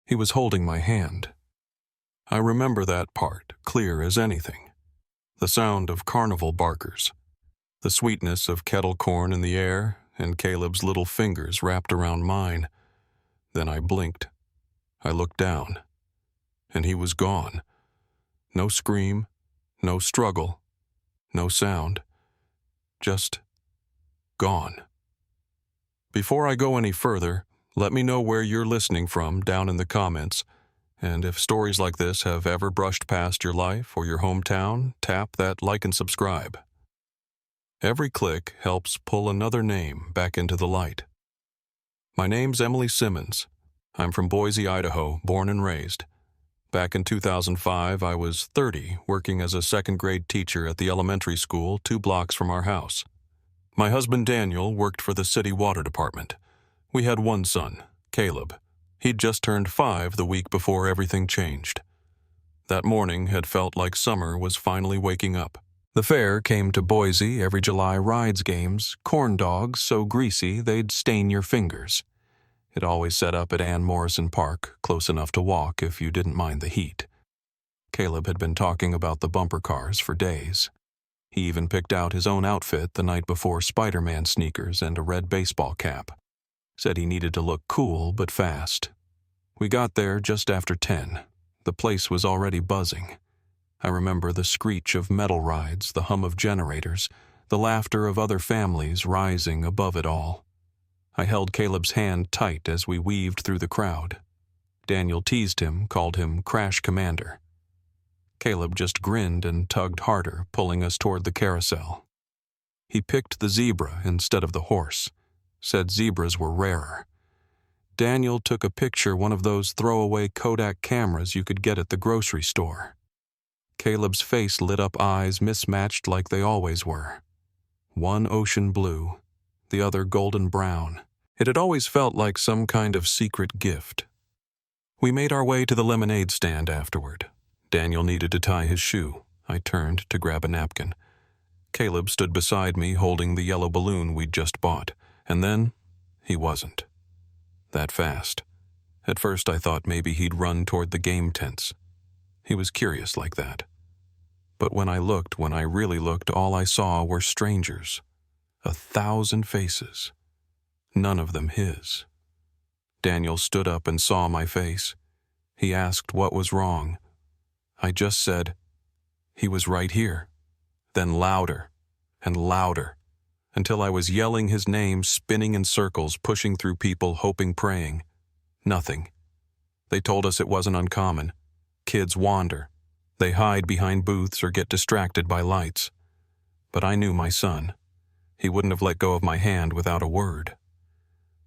He was holding my hand. I remember that part, clear as anything. The sound of carnival barkers, the sweetness of kettle corn in the air, and Caleb's little fingers wrapped around mine. Then I blinked. I looked down, and he was gone. No scream, no struggle, no sound. Just gone. Before I go any further, let me know where you're listening from down in the comments. And if stories like this have ever brushed past your life or your hometown, tap that like and subscribe. Every click helps pull another name back into the light. My name's Emily Simmons. I'm from Boise, Idaho, born and raised. Back in 2005, I was 30, working as a second-grade teacher at the elementary school 2 blocks from our house. My husband Daniel worked for the city water department. We had one son, Caleb. He'd just turned 5 the week before everything changed. That morning had felt like summer was finally waking up. The fair came to Boise every July rides games, corn dogs so greasy they'd stain your fingers. It always set up at Ann Morrison Park, close enough to walk if you didn't mind the heat. Caleb had been talking about the bumper cars for days. He even picked out his own outfit the night before, Spider-Man sneakers and a red baseball cap. Said he needed to look cool but fast. We got there just after 10. The place was already buzzing. I remember the screech of metal rides, the hum of generators, the laughter of other families rising above it all. I held Caleb's hand tight as we weaved through the crowd. Daniel teased him, called him Crash Commander. Caleb just grinned and tugged harder, pulling us toward the carousel. He picked the zebra instead of the horse, said zebras were rarer. Daniel took a picture, one of those throwaway Kodak cameras you could get at the grocery store. Caleb's face lit up, eyes mismatched like they always were. One ocean blue, the other golden brown. It had always felt like some kind of secret gift. We made our way to the lemonade stand afterward. Daniel needed to tie his shoe. I turned to grab a napkin. Caleb stood beside me holding the yellow balloon we'd just bought, and then he wasn't. That fast. At first I thought maybe he'd run toward the game tents. He was curious like that. But when I really looked, all I saw were strangers. 1,000 faces. None of them his. Daniel stood up and saw my face. He asked what was wrong. I just said, he was right here. Then louder and louder, until I was yelling his name, spinning in circles, pushing through people, hoping, praying. Nothing. They told us it wasn't uncommon. Kids wander. They hide behind booths or get distracted by lights. But I knew my son. He wouldn't have let go of my hand without a word.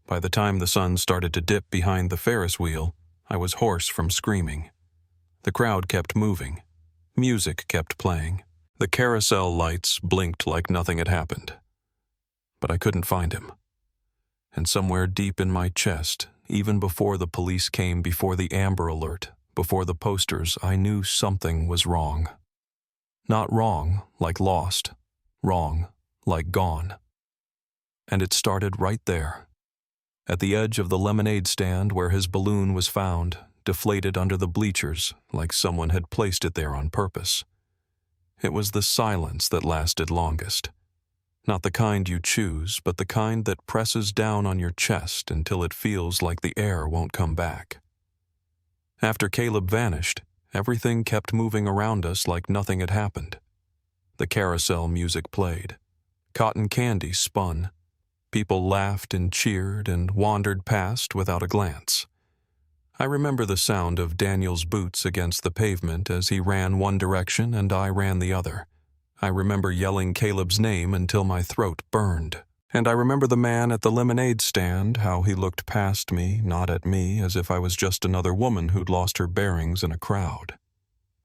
By the time the sun started to dip behind the Ferris wheel, I was hoarse from screaming. The crowd kept moving. Music kept playing. The carousel lights blinked like nothing had happened. But I couldn't find him. And somewhere deep in my chest, even before the police came, before the Amber Alert, before the posters, I knew something was wrong. Not wrong like lost, wrong like gone. And it started right there, at the edge of the lemonade stand where his balloon was found, deflated under the bleachers like someone had placed it there on purpose. It was the silence that lasted longest. Not the kind you choose, but the kind that presses down on your chest until it feels like the air won't come back. After Caleb vanished, everything kept moving around us like nothing had happened. The carousel music played. Cotton candy spun. People laughed and cheered and wandered past without a glance. I remember the sound of Daniel's boots against the pavement as he ran one direction and I ran the other. I remember yelling Caleb's name until my throat burned. And I remember the man at the lemonade stand, how he looked past me, not at me, as if I was just another woman who'd lost her bearings in a crowd.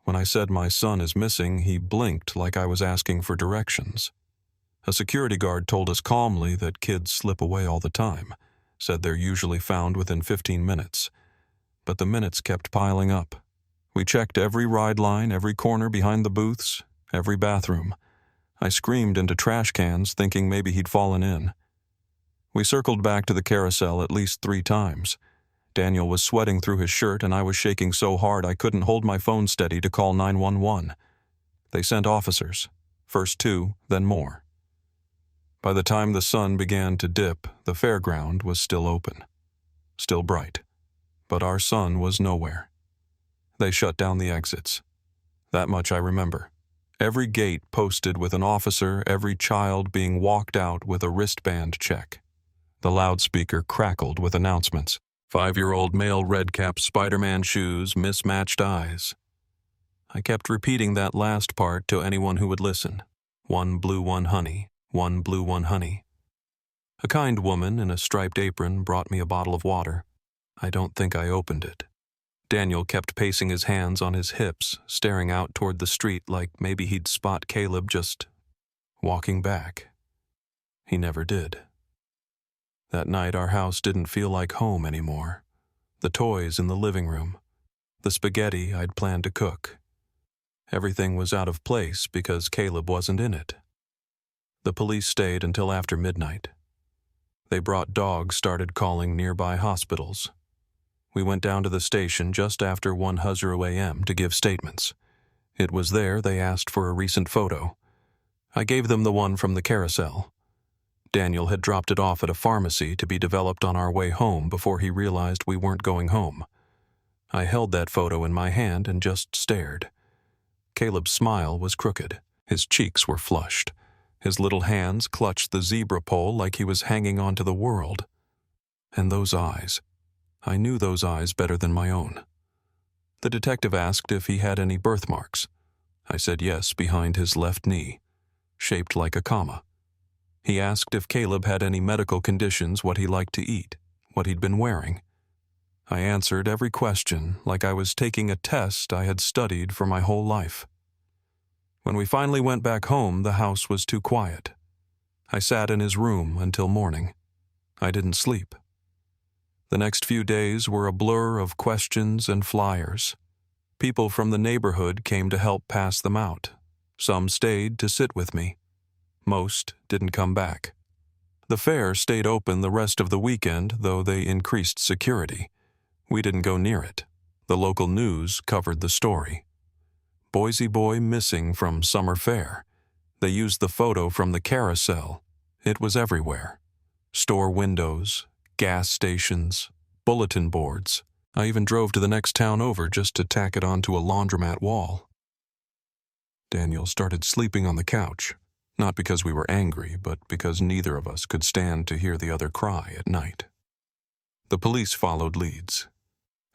When I said my son is missing, he blinked like I was asking for directions. A security guard told us calmly that kids slip away all the time, said they're usually found within 15 minutes. But the minutes kept piling up. We checked every ride line, every corner behind the booths, every bathroom. I screamed into trash cans, thinking maybe he'd fallen in. We circled back to the carousel at least 3 times. Daniel was sweating through his shirt and I was shaking so hard I couldn't hold my phone steady to call 911. They sent officers, first 2, then more. By the time the sun began to dip, the fairground was still open, still bright, but our sun was nowhere. They shut down the exits. That much I remember. Every gate posted with an officer, every child being walked out with a wristband check. The loudspeaker crackled with announcements. 5-year-old male red-capped Spider-Man shoes, mismatched eyes. I kept repeating that last part to anyone who would listen. 1 blue, 1 honey. 1 blue, 1 honey. A kind woman in a striped apron brought me a bottle of water. I don't think I opened it. Daniel kept pacing his hands on his hips, staring out toward the street like maybe he'd spot Caleb just walking back. He never did. That night our house didn't feel like home anymore. The toys in the living room, the spaghetti I'd planned to cook. Everything was out of place because Caleb wasn't in it. The police stayed until after midnight. They brought dogs started calling nearby hospitals. We went down to the station just after 1:00 a.m. to give statements. It was there they asked for a recent photo. I gave them the one from the carousel. Daniel had dropped it off at a pharmacy to be developed on our way home before he realized we weren't going home. I held that photo in my hand and just stared. Caleb's smile was crooked. His cheeks were flushed. His little hands clutched the zebra pole like he was hanging onto the world. And those eyes. I knew those eyes better than my own. The detective asked if he had any birthmarks. I said yes behind his left knee, shaped like a comma. He asked if Caleb had any medical conditions, what he liked to eat, what he'd been wearing. I answered every question like I was taking a test I had studied for my whole life. When we finally went back home, the house was too quiet. I sat in his room until morning. I didn't sleep. The next few days were a blur of questions and flyers. People from the neighborhood came to help pass them out. Some stayed to sit with me. Most didn't come back. The fair stayed open the rest of the weekend, though they increased security. We didn't go near it. The local news covered the story. Boise boy missing from summer fair. They used the photo from the carousel. It was everywhere. Store windows, gas stations, bulletin boards. I even drove to the next town over just to tack it onto a laundromat wall. Daniel started sleeping on the couch. Not because we were angry, but because neither of us could stand to hear the other cry at night. The police followed leads.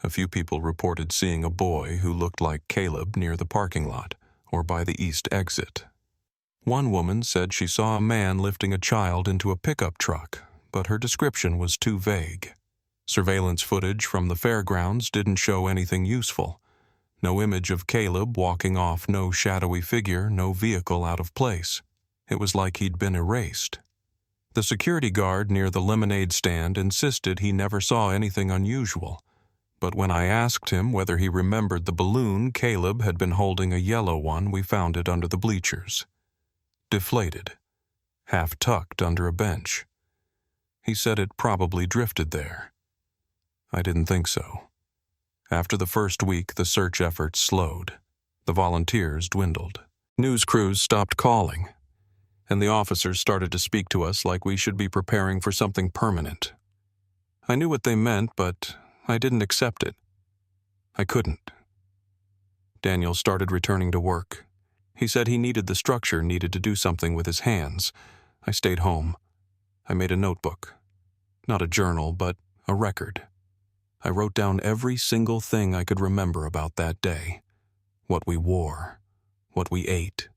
A few people reported seeing a boy who looked like Caleb near the parking lot or by the east exit. One woman said she saw a man lifting a child into a pickup truck, but her description was too vague. Surveillance footage from the fairgrounds didn't show anything useful. No image of Caleb walking off, no shadowy figure, no vehicle out of place. It was like he'd been erased. The security guard near the lemonade stand insisted he never saw anything unusual, but when I asked him whether he remembered the balloon Caleb had been holding, a yellow one, we found it under the bleachers. Deflated, half tucked under a bench. He said it probably drifted there. I didn't think so. After the first week, the search efforts slowed. The volunteers dwindled. News crews stopped calling, and the officers started to speak to us like we should be preparing for something permanent. I knew what they meant, but I didn't accept it. I couldn't. Daniel started returning to work. He said he needed the structure, needed to do something with his hands. I stayed home. I made a notebook. Not a journal, but a record. I wrote down every single thing I could remember about that day. What we wore, what we ate,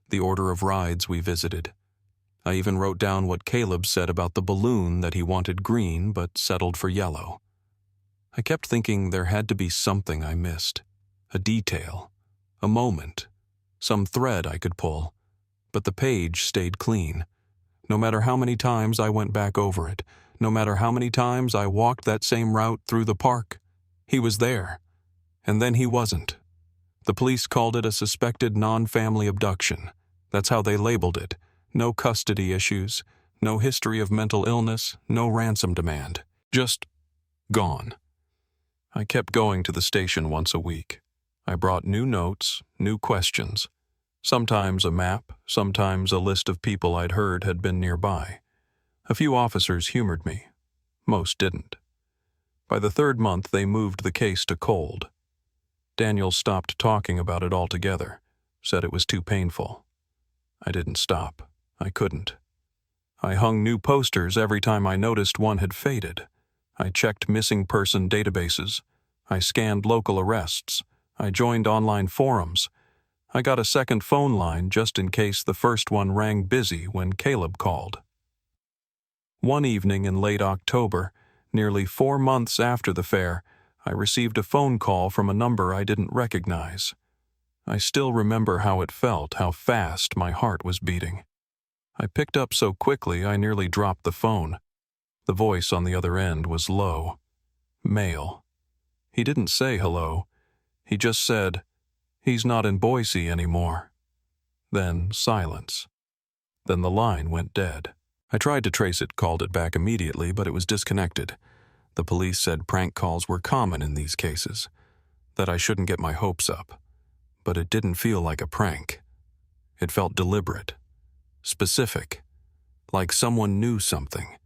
the order of rides we visited. I even wrote down what Caleb said about the balloon, that he wanted green but settled for yellow. I kept thinking there had to be something I missed, a detail, a moment, some thread I could pull, but the page stayed clean. No matter how many times I went back over it, no matter how many times I walked that same route through the park, he was there, and then he wasn't. The police called it a suspected non-family abduction. That's how they labeled it. No custody issues, no history of mental illness, no ransom demand. Just gone. I kept going to the station once a week. I brought new notes, new questions. Sometimes a map, sometimes a list of people I'd heard had been nearby. A few officers humored me. Most didn't. By the third month, they moved the case to cold. Daniel stopped talking about it altogether, said it was too painful. I didn't stop. I couldn't. I hung new posters every time I noticed one had faded. I checked missing person databases. I scanned local arrests. I joined online forums. I got a second phone line just in case the first one rang busy when Caleb called. One evening in late October, nearly 4 months after the fair, I received a phone call from a number I didn't recognize. I still remember how it felt, how fast my heart was beating. I picked up so quickly I nearly dropped the phone. The voice on the other end was low. Male. He didn't say hello. He just said, "He's not in Boise anymore." Then silence. Then the line went dead. I tried to trace it, called it back immediately, but it was disconnected. The police said prank calls were common in these cases, that I shouldn't get my hopes up. But it didn't feel like a prank. It felt deliberate, specific, like someone knew something,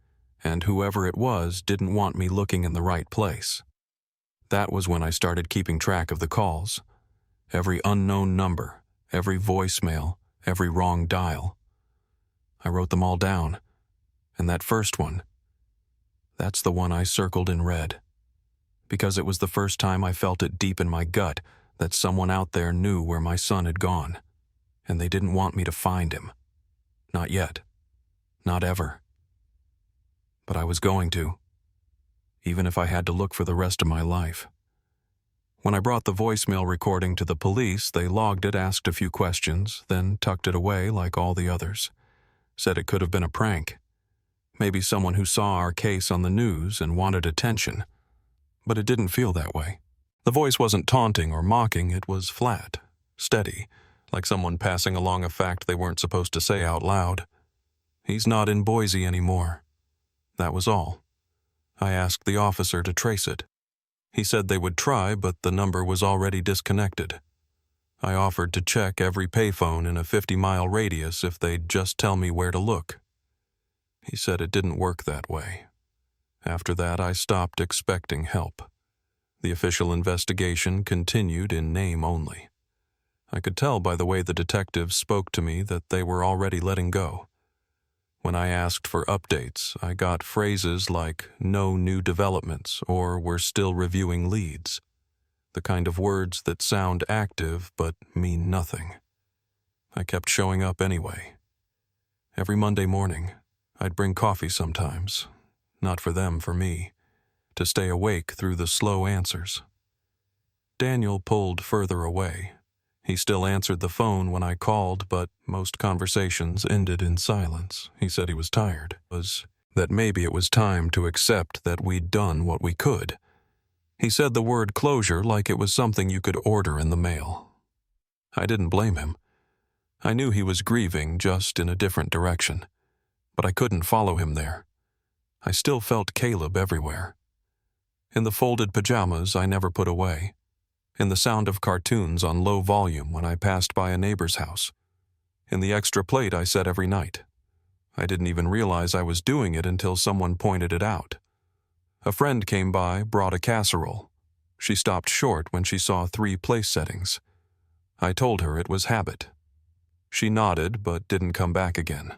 and whoever it was didn't want me looking in the right place. That was when I started keeping track of the calls. Every unknown number, every voicemail, every wrong dial. I wrote them all down, and that first one, that's the one I circled in red, because it was the first time I felt it deep in my gut that someone out there knew where my son had gone, and they didn't want me to find him. Not yet. Not ever. But I was going to, even if I had to look for the rest of my life. When I brought the voicemail recording to the police, they logged it, asked a few questions, then tucked it away like all the others. Said it could have been a prank. Maybe someone who saw our case on the news and wanted attention. But it didn't feel that way. The voice wasn't taunting or mocking, it was flat, steady, like someone passing along a fact they weren't supposed to say out loud. He's not in Boise anymore. That was all. I asked the officer to trace it. He said they would try, but the number was already disconnected. I offered to check every payphone in a 50-mile radius if they'd just tell me where to look. He said it didn't work that way. After that, I stopped expecting help. The official investigation continued in name only. I could tell by the way the detectives spoke to me that they were already letting go. When I asked for updates, I got phrases like "no new developments" or "we're still reviewing leads," the kind of words that sound active but mean nothing. I kept showing up anyway. Every Monday morning, I'd bring coffee sometimes, not for them, for me, to stay awake through the slow answers. Daniel pulled further away. He still answered the phone when I called, but most conversations ended in silence. He said he was tired, that maybe it was time to accept that we'd done what we could. He said the word closure like it was something you could order in the mail. I didn't blame him. I knew he was grieving, just in a different direction. But I couldn't follow him there. I still felt Caleb everywhere. In the folded pajamas I never put away. In the sound of cartoons on low volume when I passed by a neighbor's house. In the extra plate I set every night. I didn't even realize I was doing it until someone pointed it out. A friend came by, brought a casserole. She stopped short when she saw 3 place settings. I told her it was habit. She nodded but didn't come back again.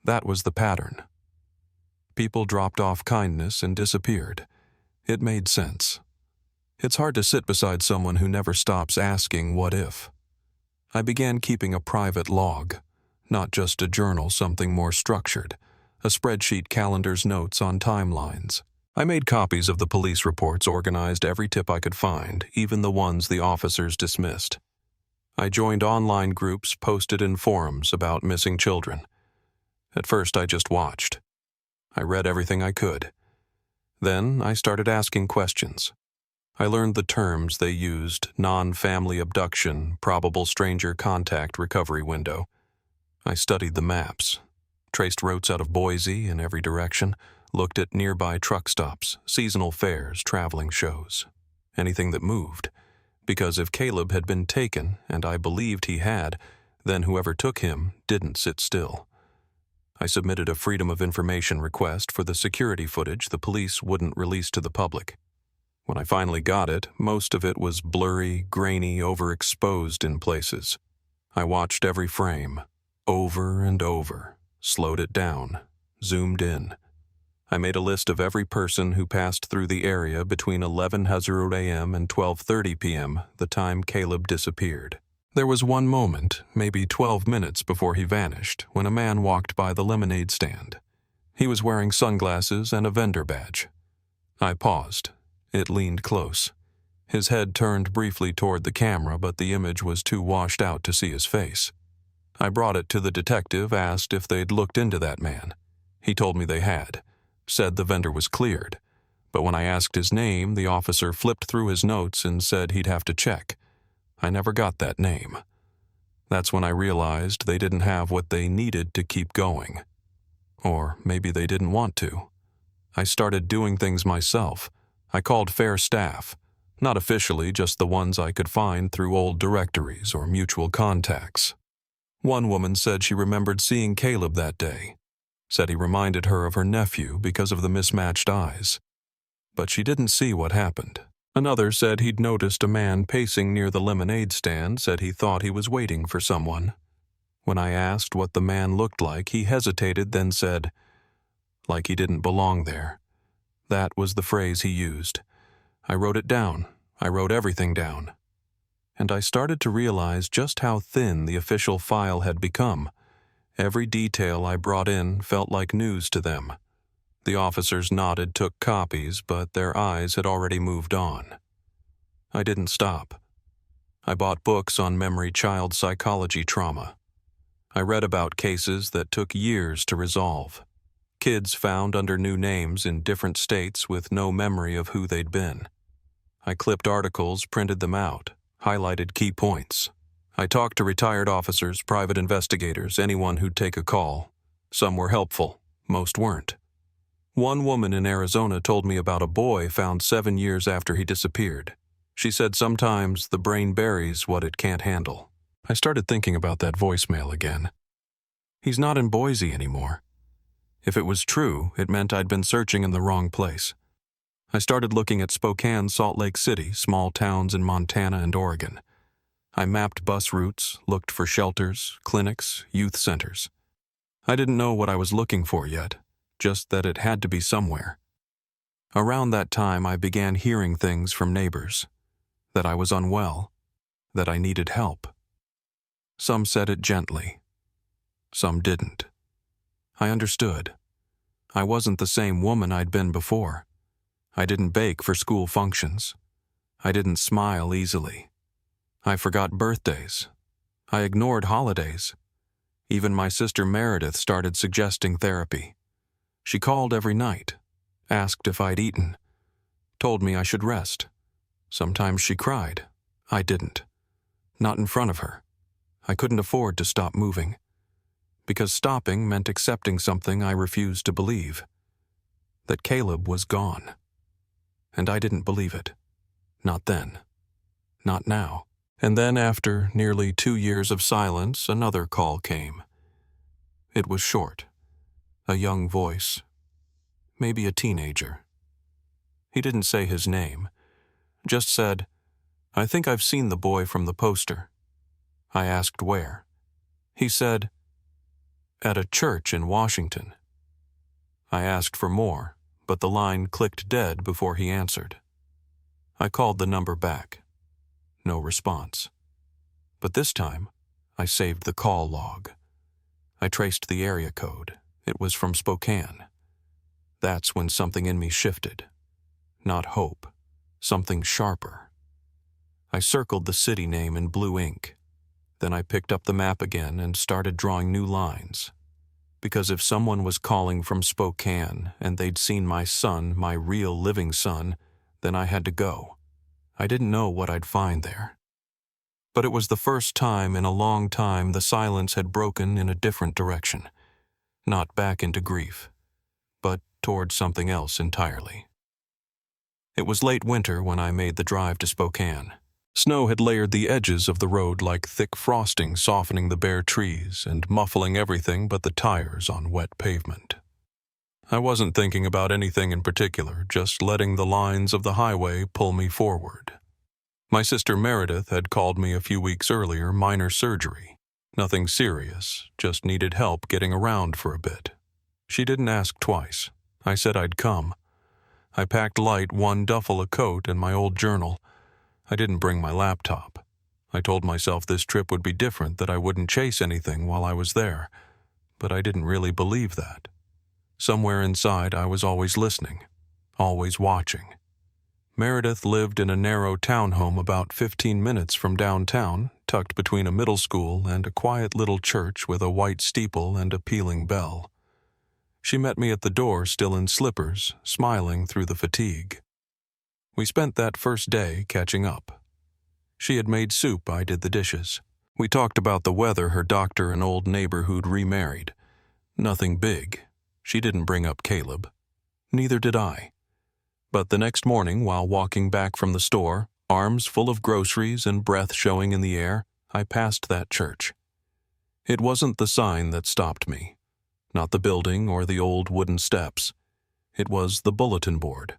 That was the pattern. People dropped off kindness and disappeared. It made sense. It's hard to sit beside someone who never stops asking what if. I began keeping a private log, not just a journal, something more structured, a spreadsheet, calendars, notes on timelines. I made copies of the police reports, organized every tip I could find, even the ones the officers dismissed. I joined online groups, posted in forums about missing children. At first, I just watched. I read everything I could. Then, I started asking questions. I learned the terms they used: non-family abduction, probable stranger contact recovery window. I studied the maps, traced routes out of Boise in every direction, looked at nearby truck stops, seasonal fairs, traveling shows. anything that moved, because if Caleb had been taken, and I believed he had, then whoever took him didn't sit still. I submitted a Freedom of Information request for the security footage the police wouldn't release to the public. When I finally got it, most of it was blurry, grainy, overexposed in places. I watched every frame, over and over, slowed it down, zoomed in. I made a list of every person who passed through the area between 11:00 a.m. and 12:30 p.m., the time Caleb disappeared. There was one moment, maybe 12 minutes before he vanished, when a man walked by the lemonade stand. He was wearing sunglasses and a vendor badge. I paused. It leaned close. His head turned briefly toward the camera, but the image was too washed out to see his face. I brought it to the detective, asked if they'd looked into that man. He told me they had, said the vendor was cleared. But when I asked his name, the officer flipped through his notes and said he'd have to check. I never got that name. That's when I realized they didn't have what they needed to keep going. Or maybe they didn't want to. I started doing things myself. I called fair staff. Not officially, just the ones I could find through old directories or mutual contacts. One woman said she remembered seeing Caleb that day. Said he reminded her of her nephew because of the mismatched eyes. But she didn't see what happened. Another said he'd noticed a man pacing near the lemonade stand, said he thought he was waiting for someone. When I asked what the man looked like, he hesitated, then said, like he didn't belong there. That was the phrase he used. I wrote it down. I wrote everything down. And I started to realize just how thin the official file had become. Every detail I brought in felt like news to them. The officers nodded, took copies, but their eyes had already moved on. I didn't stop. I bought books on memory child psychology trauma. I read about cases that took years to resolve. Kids found under new names in different states with no memory of who they'd been. I clipped articles, printed them out, highlighted key points. I talked to retired officers, private investigators, anyone who'd take a call. Some were helpful, most weren't. One woman in Arizona told me about a boy found 7 years after he disappeared. She said sometimes the brain buries what it can't handle. I started thinking about that voicemail again. He's not in Boise anymore. If it was true, it meant I'd been searching in the wrong place. I started looking at Spokane, Salt Lake City, small towns in Montana and Oregon. I mapped bus routes, looked for shelters, clinics, youth centers. I didn't know what I was looking for yet, just that it had to be somewhere. Around that time, I began hearing things from neighbors. That I was unwell, that I needed help. Some said it gently. Some didn't. I understood. I wasn't the same woman I'd been before. I didn't bake for school functions. I didn't smile easily. I forgot birthdays. I ignored holidays. Even my sister Meredith started suggesting therapy. She called every night, asked if I'd eaten, told me I should rest. Sometimes she cried. I didn't. Not in front of her. I couldn't afford to stop moving. Because stopping meant accepting something I refused to believe. That Caleb was gone. And I didn't believe it. Not then. Not now. And then after nearly 2 years of silence, another call came. It was short. A young voice. Maybe a teenager. He didn't say his name. Just said, "I think I've seen the boy from the poster." I asked where. He said, "At a church in Washington." I asked for more, but the line clicked dead before he answered. I called the number back. No response. But this time, I saved the call log. I traced the area code. It was from Spokane. That's when something in me shifted. Not hope. Something sharper. I circled the city name in blue ink. Then I picked up the map again and started drawing new lines. Because if someone was calling from Spokane and they'd seen my son, my real living son, then I had to go. I didn't know what I'd find there. But it was the first time in a long time the silence had broken in a different direction. Not back into grief, but toward something else entirely. It was late winter when I made the drive to Spokane. Snow had layered the edges of the road like thick frosting, softening the bare trees and muffling everything but the tires on wet pavement. I wasn't thinking about anything in particular, just letting the lines of the highway pull me forward. My sister Meredith had called me a few weeks earlier, minor surgery. Nothing serious, just needed help getting around for a bit. She didn't ask twice. I said I'd come. I packed light, one duffel, a coat, and my old journal. I didn't bring my laptop. I told myself this trip would be different, that I wouldn't chase anything while I was there. But I didn't really believe that. Somewhere inside, I was always listening, always watching. Meredith lived in a narrow townhome about 15 minutes from downtown, tucked between a middle school and a quiet little church with a white steeple and a pealing bell. She met me at the door, still in slippers, smiling through the fatigue. We spent that first day catching up. She had made soup, I did the dishes. We talked about the weather, her doctor, an old neighbor who'd remarried. Nothing big. She didn't bring up Caleb. Neither did I. But the next morning, while walking back from the store, arms full of groceries and breath showing in the air, I passed that church. It wasn't the sign that stopped me. Not the building or the old wooden steps. It was the bulletin board.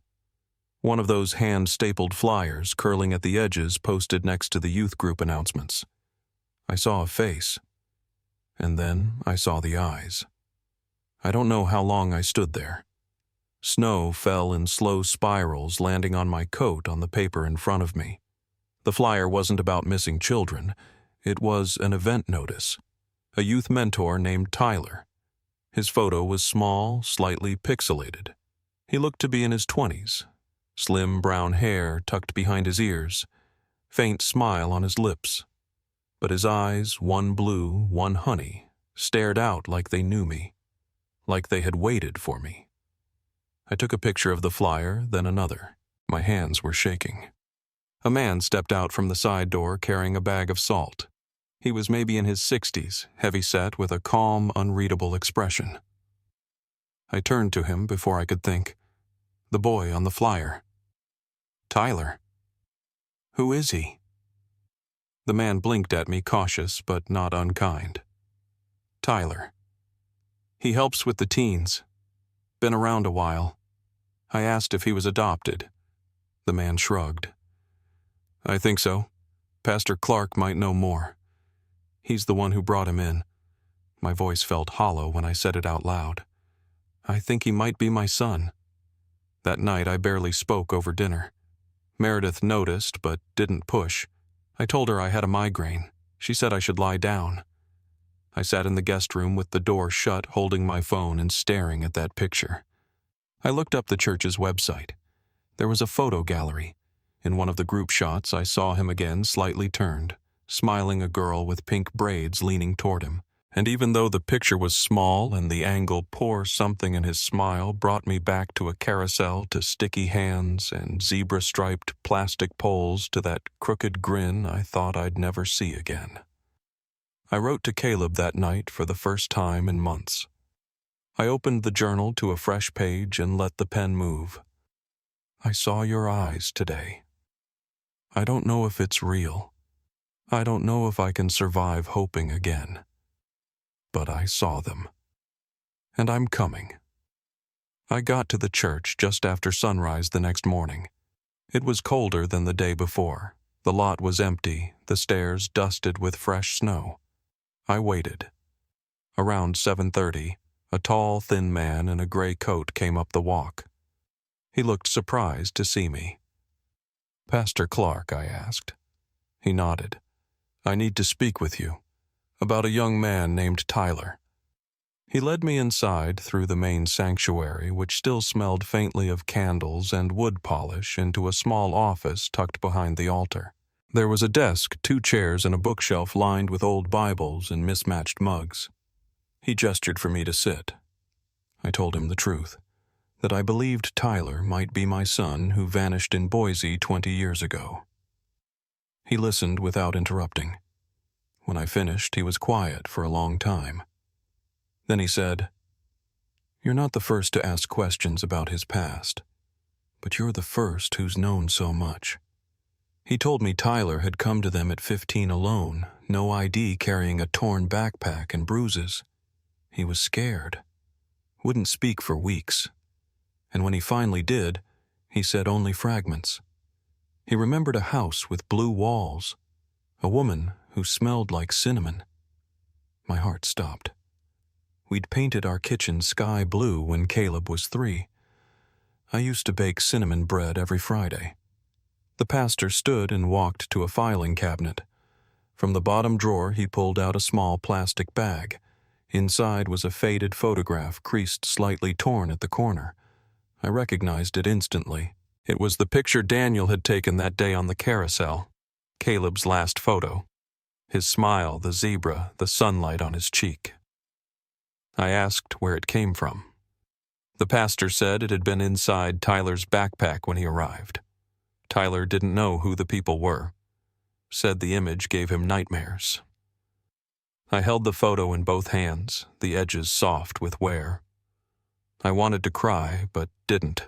One of those hand-stapled flyers curling at the edges posted next to the youth group announcements. I saw a face. And then I saw the eyes. I don't know how long I stood there. Snow fell in slow spirals, landing on my coat on the paper in front of me. The flyer wasn't about missing children. It was an event notice. A youth mentor named Tyler. His photo was small, slightly pixelated. He looked to be in his 20s. Slim brown hair tucked behind his ears. Faint smile on his lips. But his eyes, one blue, one honey, stared out like they knew me. Like they had waited for me. I took a picture of the flyer, then another. My hands were shaking. A man stepped out from the side door carrying a bag of salt. He was maybe in his 60s, heavy-set with a calm, unreadable expression. I turned to him before I could think. The boy on the flyer. Tyler. Who is he? The man blinked at me, cautious but not unkind. Tyler. He helps with the teens. Been around a while. I asked if he was adopted. The man shrugged. I think so. Pastor Clark might know more. He's the one who brought him in. My voice felt hollow when I said it out loud. I think he might be my son. That night I barely spoke over dinner. Meredith noticed but didn't push. I told her I had a migraine. She said I should lie down. I sat in the guest room with the door shut, holding my phone and staring at that picture. I looked up the church's website. There was a photo gallery. In one of the group shots, I saw him again, slightly turned, smiling, a girl with pink braids leaning toward him. And even though the picture was small and the angle poor, something in his smile brought me back to a carousel, to sticky hands and zebra-striped plastic poles, to that crooked grin I thought I'd never see again. I wrote to Caleb that night for the first time in months. I opened the journal to a fresh page and let the pen move. I saw your eyes today. I don't know if it's real. I don't know if I can survive hoping again. But I saw them. And I'm coming. I got to the church just after sunrise the next morning. It was colder than the day before. The lot was empty, the stairs dusted with fresh snow. I waited. Around 7:30, a tall, thin man in a gray coat came up the walk. He looked surprised to see me. Pastor Clark, I asked. He nodded. I need to speak with you. About a young man named Tyler. He led me inside through the main sanctuary, which still smelled faintly of candles and wood polish, into a small office tucked behind the altar. There was a desk, 2 chairs, and a bookshelf lined with old Bibles and mismatched mugs. He gestured for me to sit. I told him the truth, that I believed Tyler might be my son who vanished in Boise 20 years ago. He listened without interrupting. When I finished, he was quiet for a long time. Then he said, "You're not the first to ask questions about his past. but you're the first who's known so much." He told me Tyler had come to them at 15 alone, no ID, carrying a torn backpack and bruises. He was scared. Wouldn't speak for weeks. And when he finally did, he said only fragments. He remembered a house with blue walls, a woman who smelled like cinnamon. My heart stopped. We'd painted our kitchen sky blue when Caleb was 3. I used to bake cinnamon bread every Friday. The pastor stood and walked to a filing cabinet. From the bottom drawer, he pulled out a small plastic bag. Inside was a faded photograph, creased slightly torn at the corner. I recognized it instantly. It was the picture Daniel had taken that day on the carousel, Caleb's last photo. His smile, the zebra, the sunlight on his cheek. I asked where it came from. The pastor said it had been inside Tyler's backpack when he arrived. Tyler didn't know who the people were. Said the image gave him nightmares. I held the photo in both hands, the edges soft with wear. I wanted to cry, but didn't.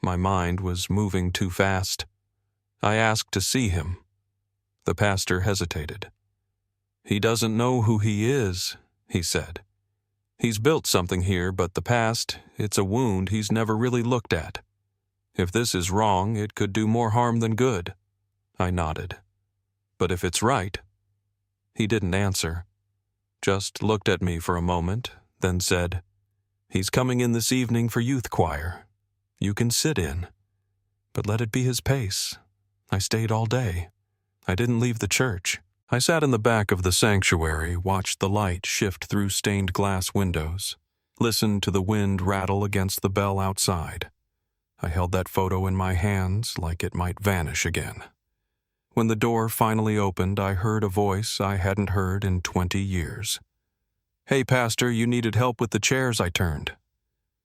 My mind was moving too fast. I asked to see him. The pastor hesitated. "He doesn't know who he is," he said. "He's built something here, but the past, it's a wound he's never really looked at. If this is wrong, it could do more harm than good." I nodded. "But if it's right?" He didn't answer, just looked at me for a moment, then said, "He's coming in this evening for youth choir. You can sit in, but let it be his pace." I stayed all day. I didn't leave the church. I sat in the back of the sanctuary, watched the light shift through stained glass windows, listened to the wind rattle against the bell outside. I held that photo in my hands like it might vanish again. When the door finally opened, I heard a voice I hadn't heard in 20 years. "Hey, Pastor, you needed help with the chairs," I turned.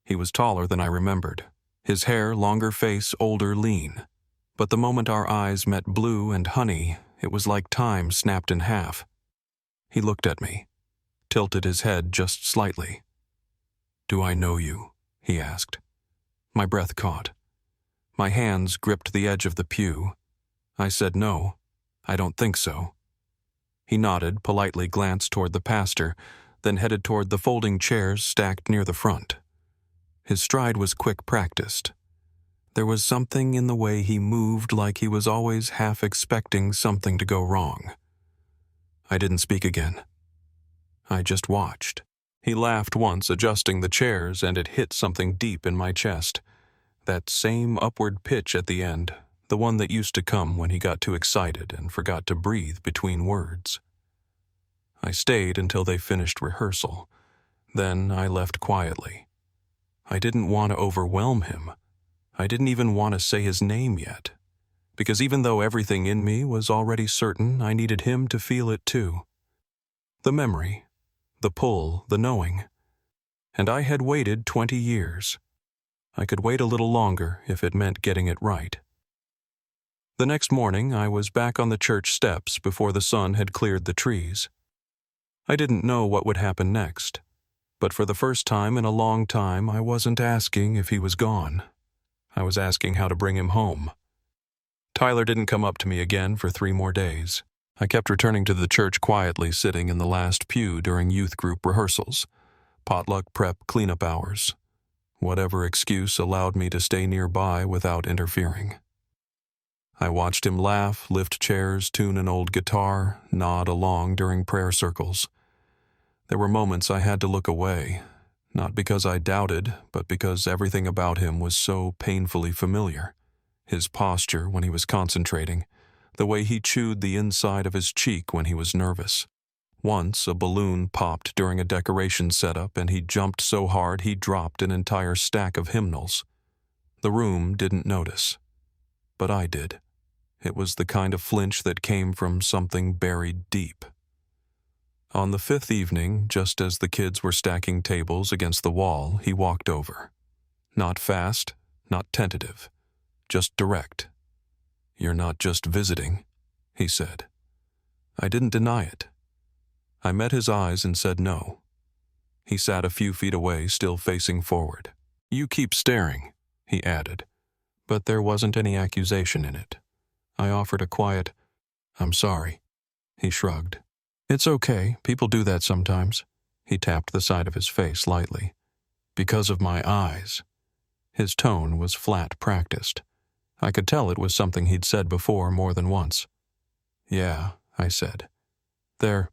He was taller than I remembered. His hair, longer face, older, lean. But the moment our eyes met blue and honey, it was like time snapped in half. He looked at me, tilted his head just slightly. "Do I know you?" he asked. My breath caught. My hands gripped the edge of the pew. I said no, I don't think so. He nodded, politely glanced toward the pastor, then headed toward the folding chairs stacked near the front. His stride was quick practiced. There was something in the way he moved, like he was always half expecting something to go wrong. I didn't speak again. I just watched. He laughed once, adjusting the chairs, and it hit something deep in my chest. That same upward pitch at the end, the one that used to come when he got too excited and forgot to breathe between words. I stayed until they finished rehearsal. Then I left quietly. I didn't want to overwhelm him. I didn't even want to say his name yet, because even though everything in me was already certain, I needed him to feel it too. The memory, the pull, the knowing. And I had waited 20 years. I could wait a little longer if it meant getting it right. The next morning, I was back on the church steps before the sun had cleared the trees. I didn't know what would happen next, but for the first time in a long time, I wasn't asking if he was gone. I was asking how to bring him home. Tyler didn't come up to me again for 3 more days. I kept returning to the church quietly, sitting in the last pew during youth group rehearsals, potluck prep cleanup hours. Whatever excuse allowed me to stay nearby without interfering. I watched him laugh, lift chairs, tune an old guitar, nod along during prayer circles. There were moments I had to look away, not because I doubted, but because everything about him was so painfully familiar. His posture when he was concentrating, the way he chewed the inside of his cheek when he was nervous. Once a balloon popped during a decoration setup and he jumped so hard he dropped an entire stack of hymnals. The room didn't notice, but I did. It was the kind of flinch that came from something buried deep. On the 5th evening, just as the kids were stacking tables against the wall, he walked over. Not fast, not tentative, just direct. "You're not just visiting," he said. I didn't deny it. I met his eyes and said no. He sat a few feet away, still facing forward. "You keep staring," he added, but there wasn't any accusation in it. I offered a quiet, "I'm sorry." He shrugged. "It's okay, people do that sometimes." He tapped the side of his face lightly. "Because of my eyes." His tone was flat practiced. I could tell it was something he'd said before more than once. "Yeah," I said. "They're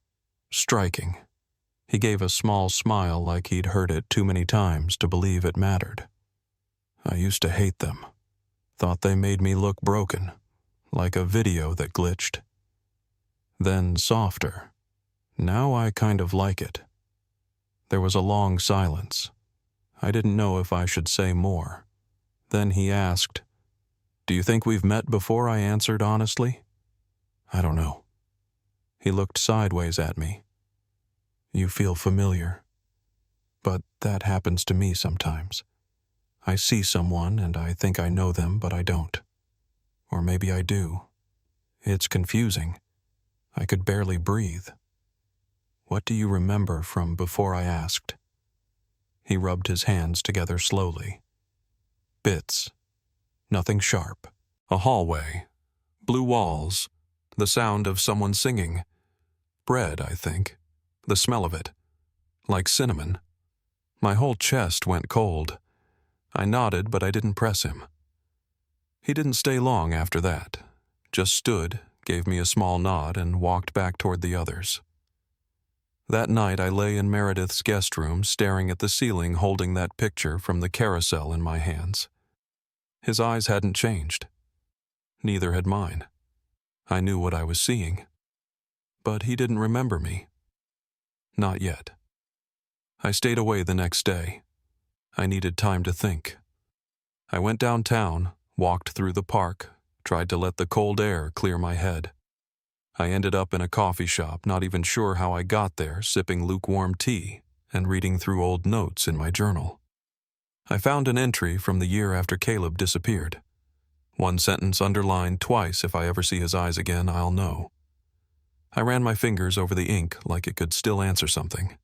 striking." He gave a small smile like he'd heard it too many times to believe it mattered. "I used to hate them. Thought they made me look broken, like a video that glitched. Then softer. Now I kind of like it." There was a long silence. I didn't know if I should say more. Then he asked, "Do you think we've met before?" I answered honestly. "I don't know." He looked sideways at me. "You feel familiar. But that happens to me sometimes. I see someone and I think I know them, but I don't. Or maybe I do. It's confusing. I could barely breathe." "What do you remember from before?" I asked. He rubbed his hands together slowly. "Bits. Nothing sharp. A hallway. Blue walls. The sound of someone singing. Bread, I think. The smell of it. Like cinnamon." My whole chest went cold. I nodded, but I didn't press him. He didn't stay long after that. Just stood, gave me a small nod, and walked back toward the others. That night I lay in Meredith's guest room staring at the ceiling, holding that picture from the carousel in my hands. His eyes hadn't changed. Neither had mine. I knew what I was seeing. But he didn't remember me. Not yet. I stayed away the next day. I needed time to think. I went downtown, walked through the park, tried to let the cold air clear my head. I ended up in a coffee shop, not even sure how I got there, sipping lukewarm tea and reading through old notes in my journal. I found an entry from the year after Caleb disappeared. One sentence underlined twice: "If I ever see his eyes again, I'll know." I ran my fingers over the ink like it could still answer something.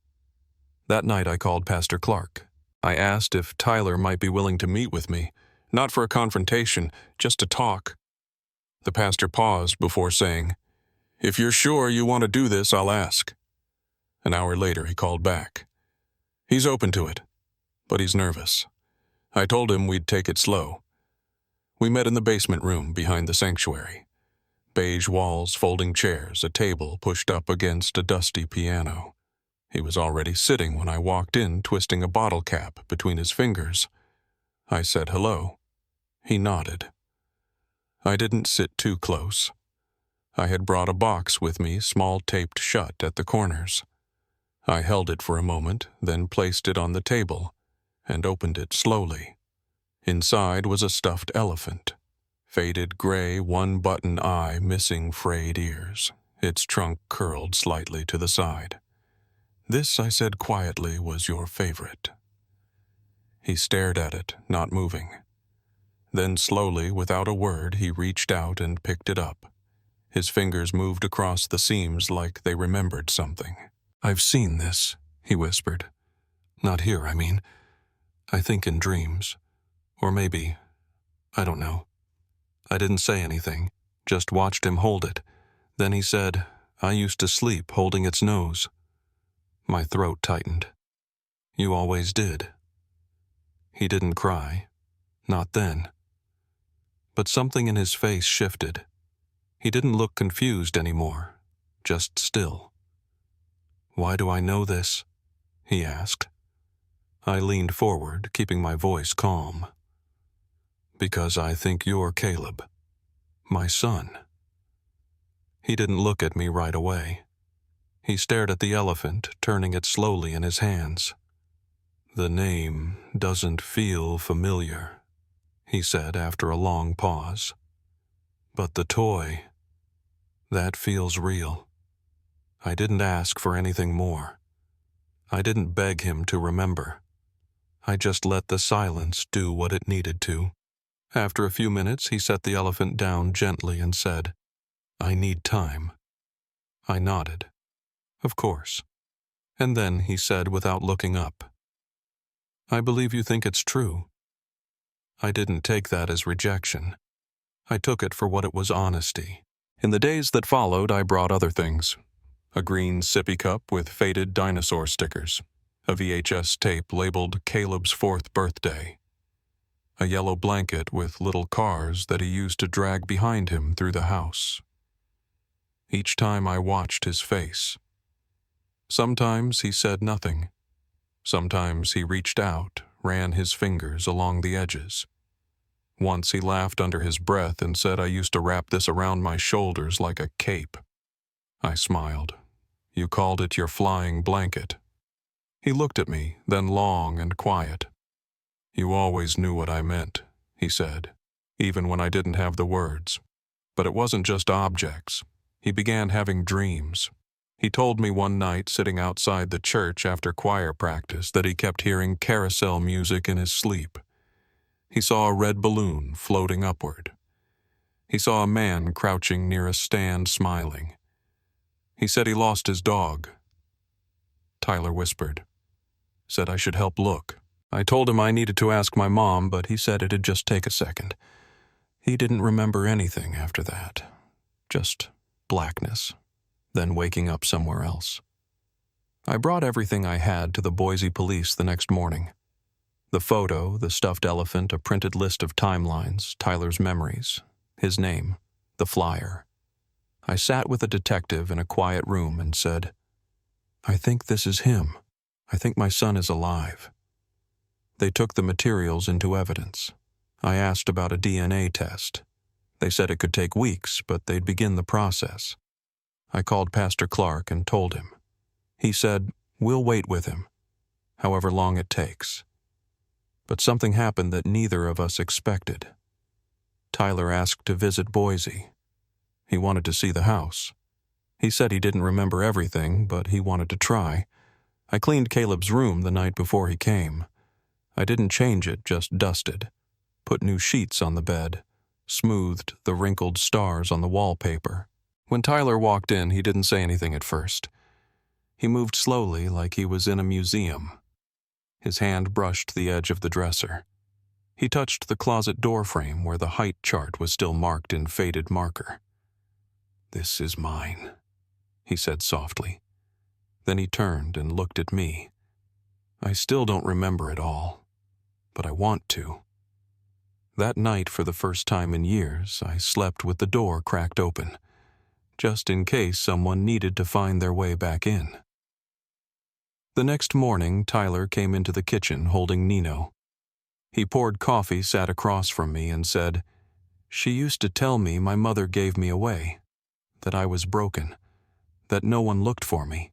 That night I called Pastor Clark. I asked if Tyler might be willing to meet with me, not for a confrontation, just to talk. The pastor paused before saying, "If you're sure you want to do this, I'll ask." An hour later he called back. "He's open to it, but he's nervous." I told him we'd take it slow. We met in the basement room behind the sanctuary. Beige walls, folding chairs, a table pushed up against a dusty piano. He was already sitting when I walked in, twisting a bottle cap between his fingers. I said hello. He nodded. I didn't sit too close. I had brought a box with me, small, taped shut at the corners. I held it for a moment, then placed it on the table and opened it slowly. Inside was a stuffed elephant. Faded gray, one-button eye missing frayed ears, its trunk curled slightly to the side. "This," I said quietly, "was your favorite." He stared at it, not moving. Then slowly, without a word, he reached out and picked it up. His fingers moved across the seams like they remembered something. "I've seen this," he whispered. "Not here, I mean. I think in dreams. Or maybe, I don't know." I didn't say anything, just watched him hold it. Then he said, "I used to sleep holding its nose." My throat tightened. "You always did." He didn't cry. Not then. But something in his face shifted. He didn't look confused anymore, just still. "Why do I know this?" he asked. I leaned forward, keeping my voice calm. "Because I think you're Caleb, my son." He didn't look at me right away. He stared at the elephant, turning it slowly in his hands. "The name doesn't feel familiar," he said after a long pause. "But the toy, that feels real." I didn't ask for anything more. I didn't beg him to remember. I just let the silence do what it needed to. After a few minutes, he set the elephant down gently and said, "I need time." I nodded. "Of course." And then he said without looking up, "I believe you think it's true." I didn't take that as rejection. I took it for what it was: honesty. In the days that followed, I brought other things. A green sippy cup with faded dinosaur stickers, a VHS tape labeled Caleb's 4th birthday, a yellow blanket with little cars that he used to drag behind him through the house. Each time I watched his face. Sometimes he said nothing. Sometimes he reached out, ran his fingers along the edges. Once he laughed under his breath and said I used to wrap this around my shoulders like a cape. I smiled. You called it your flying blanket. He looked at me, then long and quiet. You always knew what I meant, he said, even when I didn't have the words. But it wasn't just objects. He began having dreams. He told me one night, sitting outside the church after choir practice, that he kept hearing carousel music in his sleep. He saw a red balloon floating upward. He saw a man crouching near a stand smiling. He said he lost his dog. Tyler whispered. Said I should help look. I told him I needed to ask my mom, but he said it'd just take a second. He didn't remember anything after that. Just blackness, then waking up somewhere else. I brought everything I had to the Boise police the next morning. The photo, the stuffed elephant, a printed list of timelines, Tyler's memories, his name, the flyer. I sat with a detective in a quiet room and said, I think this is him. I think my son is alive. They took the materials into evidence. I asked about a DNA test. They said it could take weeks, but they'd begin the process. I called Pastor Clark and told him. He said, we'll wait with him, however long it takes. But something happened that neither of us expected. Tyler asked to visit Boise. He wanted to see the house. He said he didn't remember everything, but he wanted to try. I cleaned Caleb's room the night before he came. I didn't change it, just dusted, put new sheets on the bed, smoothed the wrinkled stars on the wallpaper. When Tyler walked in, he didn't say anything at first. He moved slowly like he was in a museum. His hand brushed the edge of the dresser. He touched the closet door frame where the height chart was still marked in faded marker. This is mine, he said softly. Then he turned and looked at me. I still don't remember it all, but I want to. That night, for the first time in years, I slept with the door cracked open, just in case someone needed to find their way back in. The next morning, Tyler came into the kitchen holding Nino. He poured coffee, sat across from me, and said, She used to tell me my mother gave me away, that I was broken, that no one looked for me.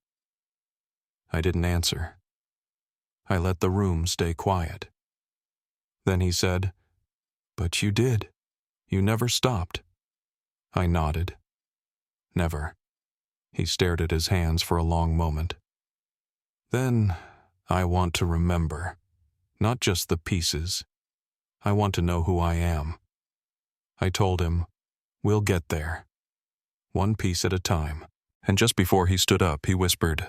I didn't answer. I let the room stay quiet. Then he said, But you did. You never stopped. I nodded. Never. He stared at his hands for a long moment. Then I want to remember, not just the pieces. I want to know who I am. I told him, We'll get there. One piece at a time. And just before he stood up, he whispered,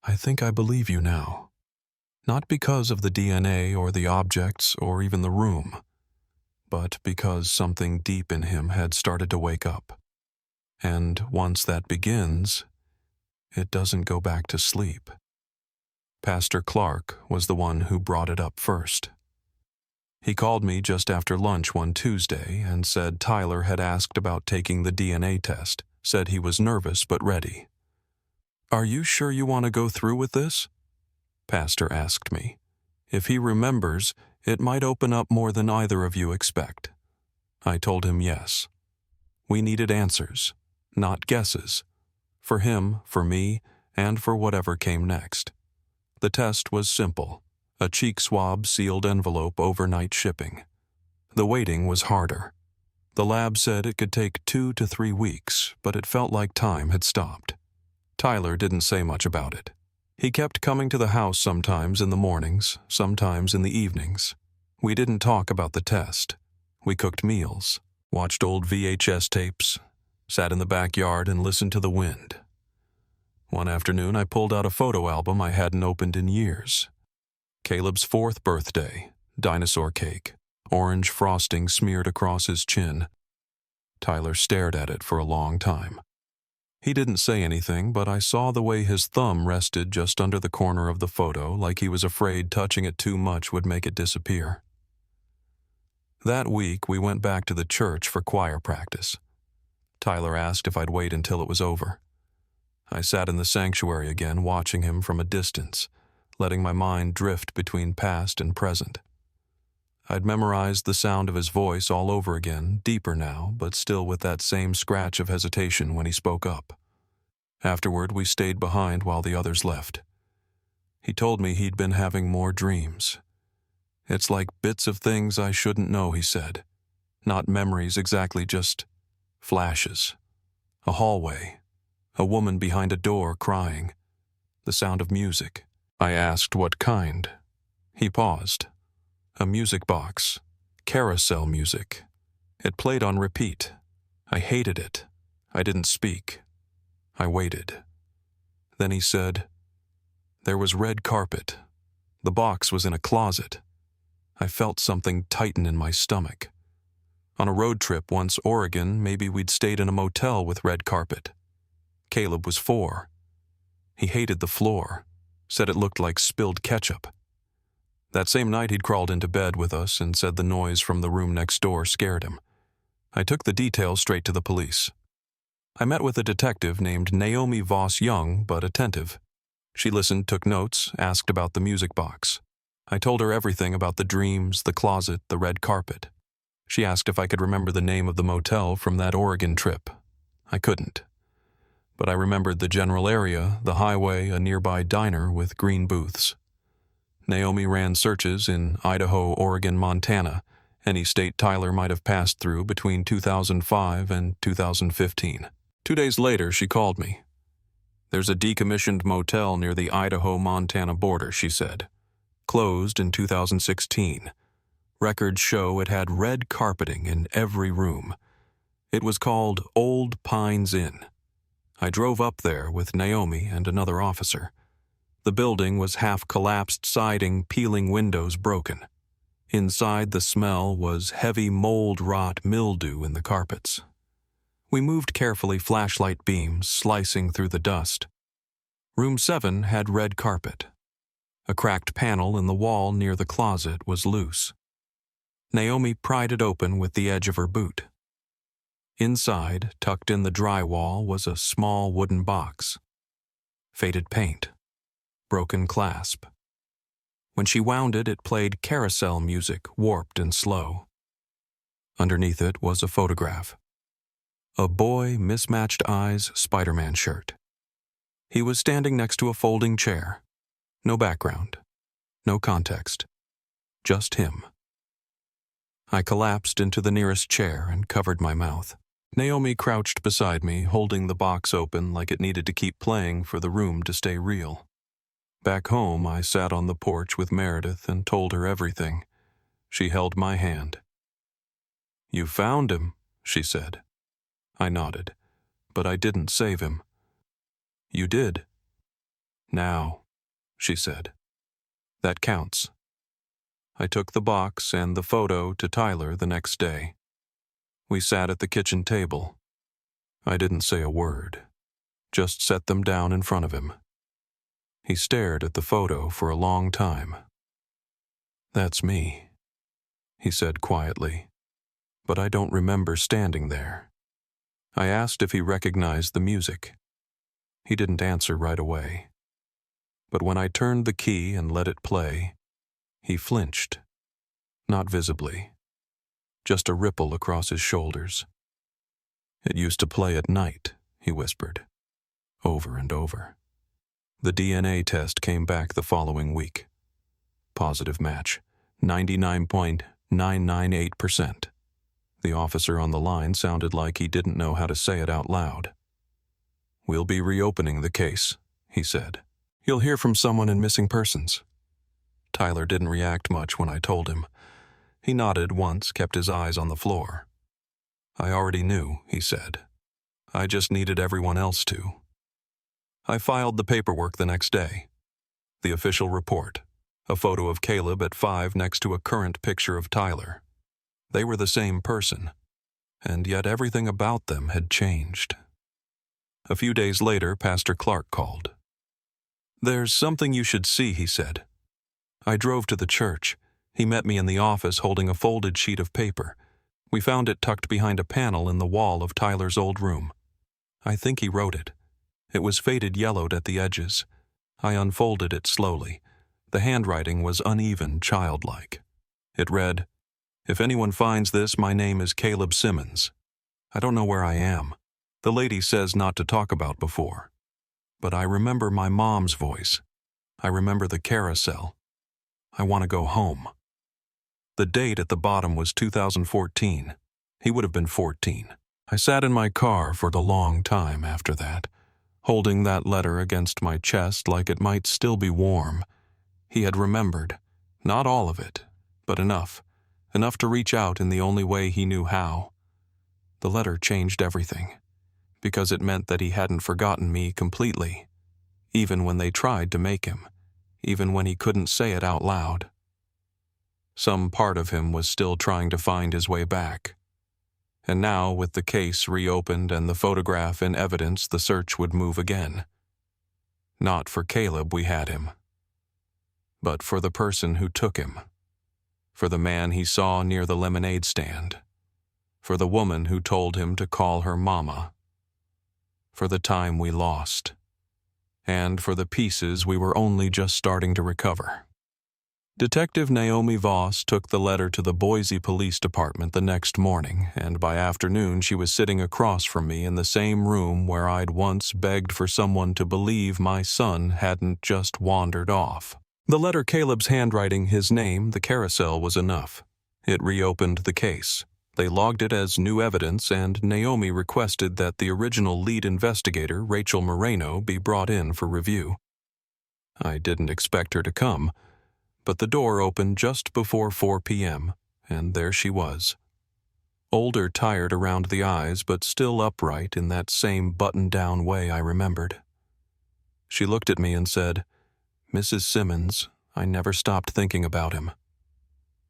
I think I believe you now. Not because of the DNA or the objects or even the room, but because something deep in him had started to wake up. And once that begins, it doesn't go back to sleep. Pastor Clark was the one who brought it up first. He called me just after lunch one Tuesday and said Tyler had asked about taking the DNA test, said he was nervous but ready. Are you sure you want to go through with this? Pastor asked me. If he remembers, it might open up more than either of you expect. I told him yes. We needed answers, not guesses. For him, for me, and for whatever came next. The test was simple. A cheek swab sealed envelope overnight shipping. The waiting was harder. The lab said it could take 2 to 3 weeks, but it felt like time had stopped. Tyler didn't say much about it. He kept coming to the house sometimes in the mornings, sometimes in the evenings. We didn't talk about the test. We cooked meals, watched old VHS tapes, sat in the backyard and listened to the wind. One afternoon I pulled out a photo album I hadn't opened in years. Caleb's 4th birthday, dinosaur cake, orange frosting smeared across his chin. Tyler stared at it for a long time. He didn't say anything, but I saw the way his thumb rested just under the corner of the photo, like he was afraid touching it too much would make it disappear. That week, we went back to the church for choir practice. Tyler asked if I'd wait until it was over. I sat in the sanctuary again, watching him from a distance, letting my mind drift between past and present. I'd memorized the sound of his voice all over again, deeper now, but still with that same scratch of hesitation when he spoke up. Afterward, we stayed behind while the others left. He told me he'd been having more dreams. It's like bits of things I shouldn't know, he said. Not memories exactly, just flashes. A hallway. A woman behind a door crying. The sound of music. I asked what kind. He paused. A music box. Carousel music. It played on repeat. I hated it. I didn't speak. I waited. Then he said, "There was red carpet. The box was in a closet." I felt something tighten in my stomach. On a road trip once Oregon, maybe we'd stayed in a motel with red carpet. Caleb was 4. He hated the floor, said it looked like spilled ketchup. That same night he'd crawled into bed with us and said the noise from the room next door scared him. I took the details straight to the police. I met with a detective named Naomi Voss Young, but attentive. She listened, took notes, asked about the music box. I told her everything about the dreams, the closet, the red carpet. She asked if I could remember the name of the motel from that Oregon trip. I couldn't. But I remembered the general area, the highway, a nearby diner with green booths. Naomi ran searches in Idaho, Oregon, Montana, any state Tyler might have passed through between 2005 and 2015. 2 days later, she called me. "There's a decommissioned motel near the Idaho-Montana border," she said. "Closed in 2016. Records show it had red carpeting in every room. It was called Old Pines Inn." I drove up there with Naomi and another officer. The building was half-collapsed siding, peeling windows broken. Inside, the smell was heavy mold-rot mildew in the carpets. We moved carefully, flashlight beams slicing through the dust. Room 7 had red carpet. A cracked panel in the wall near the closet was loose. Naomi pried it open with the edge of her boot. Inside, tucked in the drywall, was a small wooden box. Faded paint. Broken clasp. When she wound it, it played carousel music, warped and slow. Underneath it was a photograph. A boy, mismatched eyes, Spider-Man shirt. He was standing next to a folding chair. No background. No context. Just him. I collapsed into the nearest chair and covered my mouth. Naomi crouched beside me, holding the box open like it needed to keep playing for the room to stay real. Back home, I sat on the porch with Meredith and told her everything. She held my hand. "You found him," she said. I nodded, but I didn't save him. "You did." "Now," she said. "That counts." I took the box and the photo to Tyler the next day. We sat at the kitchen table. I didn't say a word, just set them down in front of him. He stared at the photo for a long time. "That's me," he said quietly, "but I don't remember standing there." I asked if he recognized the music. He didn't answer right away. But when I turned the key and let it play, he flinched. Not visibly. Just a ripple across his shoulders. "It used to play at night," he whispered, over and over. The DNA test came back the following week. Positive match, 99.998%. The officer on the line sounded like he didn't know how to say it out loud. "We'll be reopening the case," he said. "You'll hear from someone in missing persons." Tyler didn't react much when I told him. He nodded once, kept his eyes on the floor. "I already knew," he said. "I just needed everyone else to." I filed the paperwork the next day. The official report, a photo of Caleb at 5 next to a current picture of Tyler. They were the same person, and yet everything about them had changed. A few days later, Pastor Clark called. "There's something you should see," he said. I drove to the church. He met me in the office holding a folded sheet of paper. We found it tucked behind a panel in the wall of Tyler's old room. I think he wrote it. It was faded yellowed at the edges. I unfolded it slowly. The handwriting was uneven, childlike. It read, "If anyone finds this, my name is Caleb Simmons. I don't know where I am. The lady says not to talk about before. But I remember my mom's voice. I remember the carousel. I want to go home." The date at the bottom was 2014. He would have been 14. I sat in my car for a long time after that, holding that letter against my chest like it might still be warm. He had remembered. Not all of it, but enough. Enough to reach out in the only way he knew how. The letter changed everything, because it meant that he hadn't forgotten me completely, even when they tried to make him, even when he couldn't say it out loud. Some part of him was still trying to find his way back. And now, with the case reopened and the photograph in evidence, the search would move again. Not for Caleb we had him, but for the person who took him, for the man he saw near the lemonade stand, for the woman who told him to call her mama, for the time we lost, and for the pieces we were only just starting to recover. Detective Naomi Voss took the letter to the Boise Police Department the next morning, and by afternoon she was sitting across from me in the same room where I'd once begged for someone to believe my son hadn't just wandered off. The letter, Caleb's handwriting, his name, the carousel, was enough. It reopened the case. They logged it as new evidence, and Naomi requested that the original lead investigator, Rachel Moreno, be brought in for review. I didn't expect her to come, but the door opened just before 4 p.m., and there she was. Older, tired around the eyes, but still upright in that same buttoned-down way I remembered. She looked at me and said, "Mrs. Simmons, I never stopped thinking about him."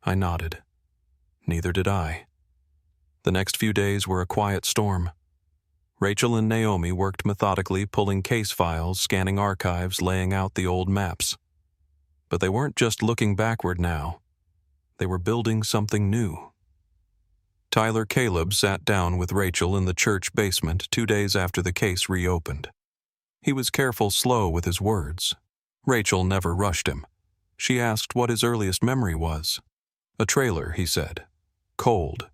I nodded. Neither did I. The next few days were a quiet storm. Rachel and Naomi worked methodically, pulling case files, scanning archives, laying out the old maps. But they weren't just looking backward now. They were building something new. Tyler Caleb sat down with Rachel in the church basement 2 days after the case reopened. He was careful, slow with his words. Rachel never rushed him. She asked what his earliest memory was. "A trailer," he said. "Cold.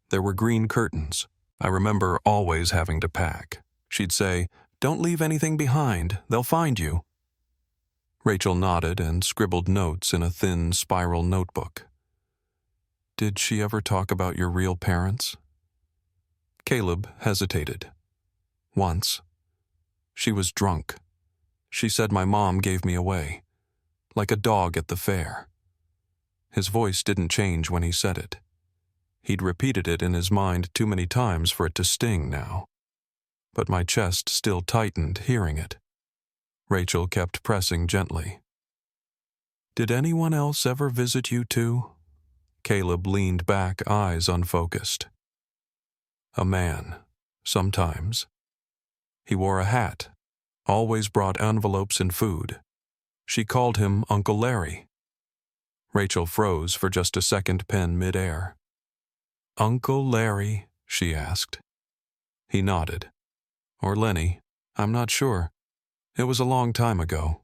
There were green curtains. I remember always having to pack. She'd say, 'Don't leave anything behind. They'll find you.'" Rachel nodded and scribbled notes in a thin spiral notebook. "Did she ever talk about your real parents?" Caleb hesitated. "Once. She was drunk. She said my mom gave me away, like a dog at the fair." His voice didn't change when he said it. He'd repeated it in his mind too many times for it to sting now. But my chest still tightened hearing it. Rachel kept pressing gently. "Did anyone else ever visit you too?" Caleb leaned back, eyes unfocused. "A man, sometimes. He wore a hat, always brought envelopes and food. She called him Uncle Larry." Rachel froze for just a second, pen midair. "Uncle Larry?" she asked. He nodded. "Or Lenny, I'm not sure. It was a long time ago."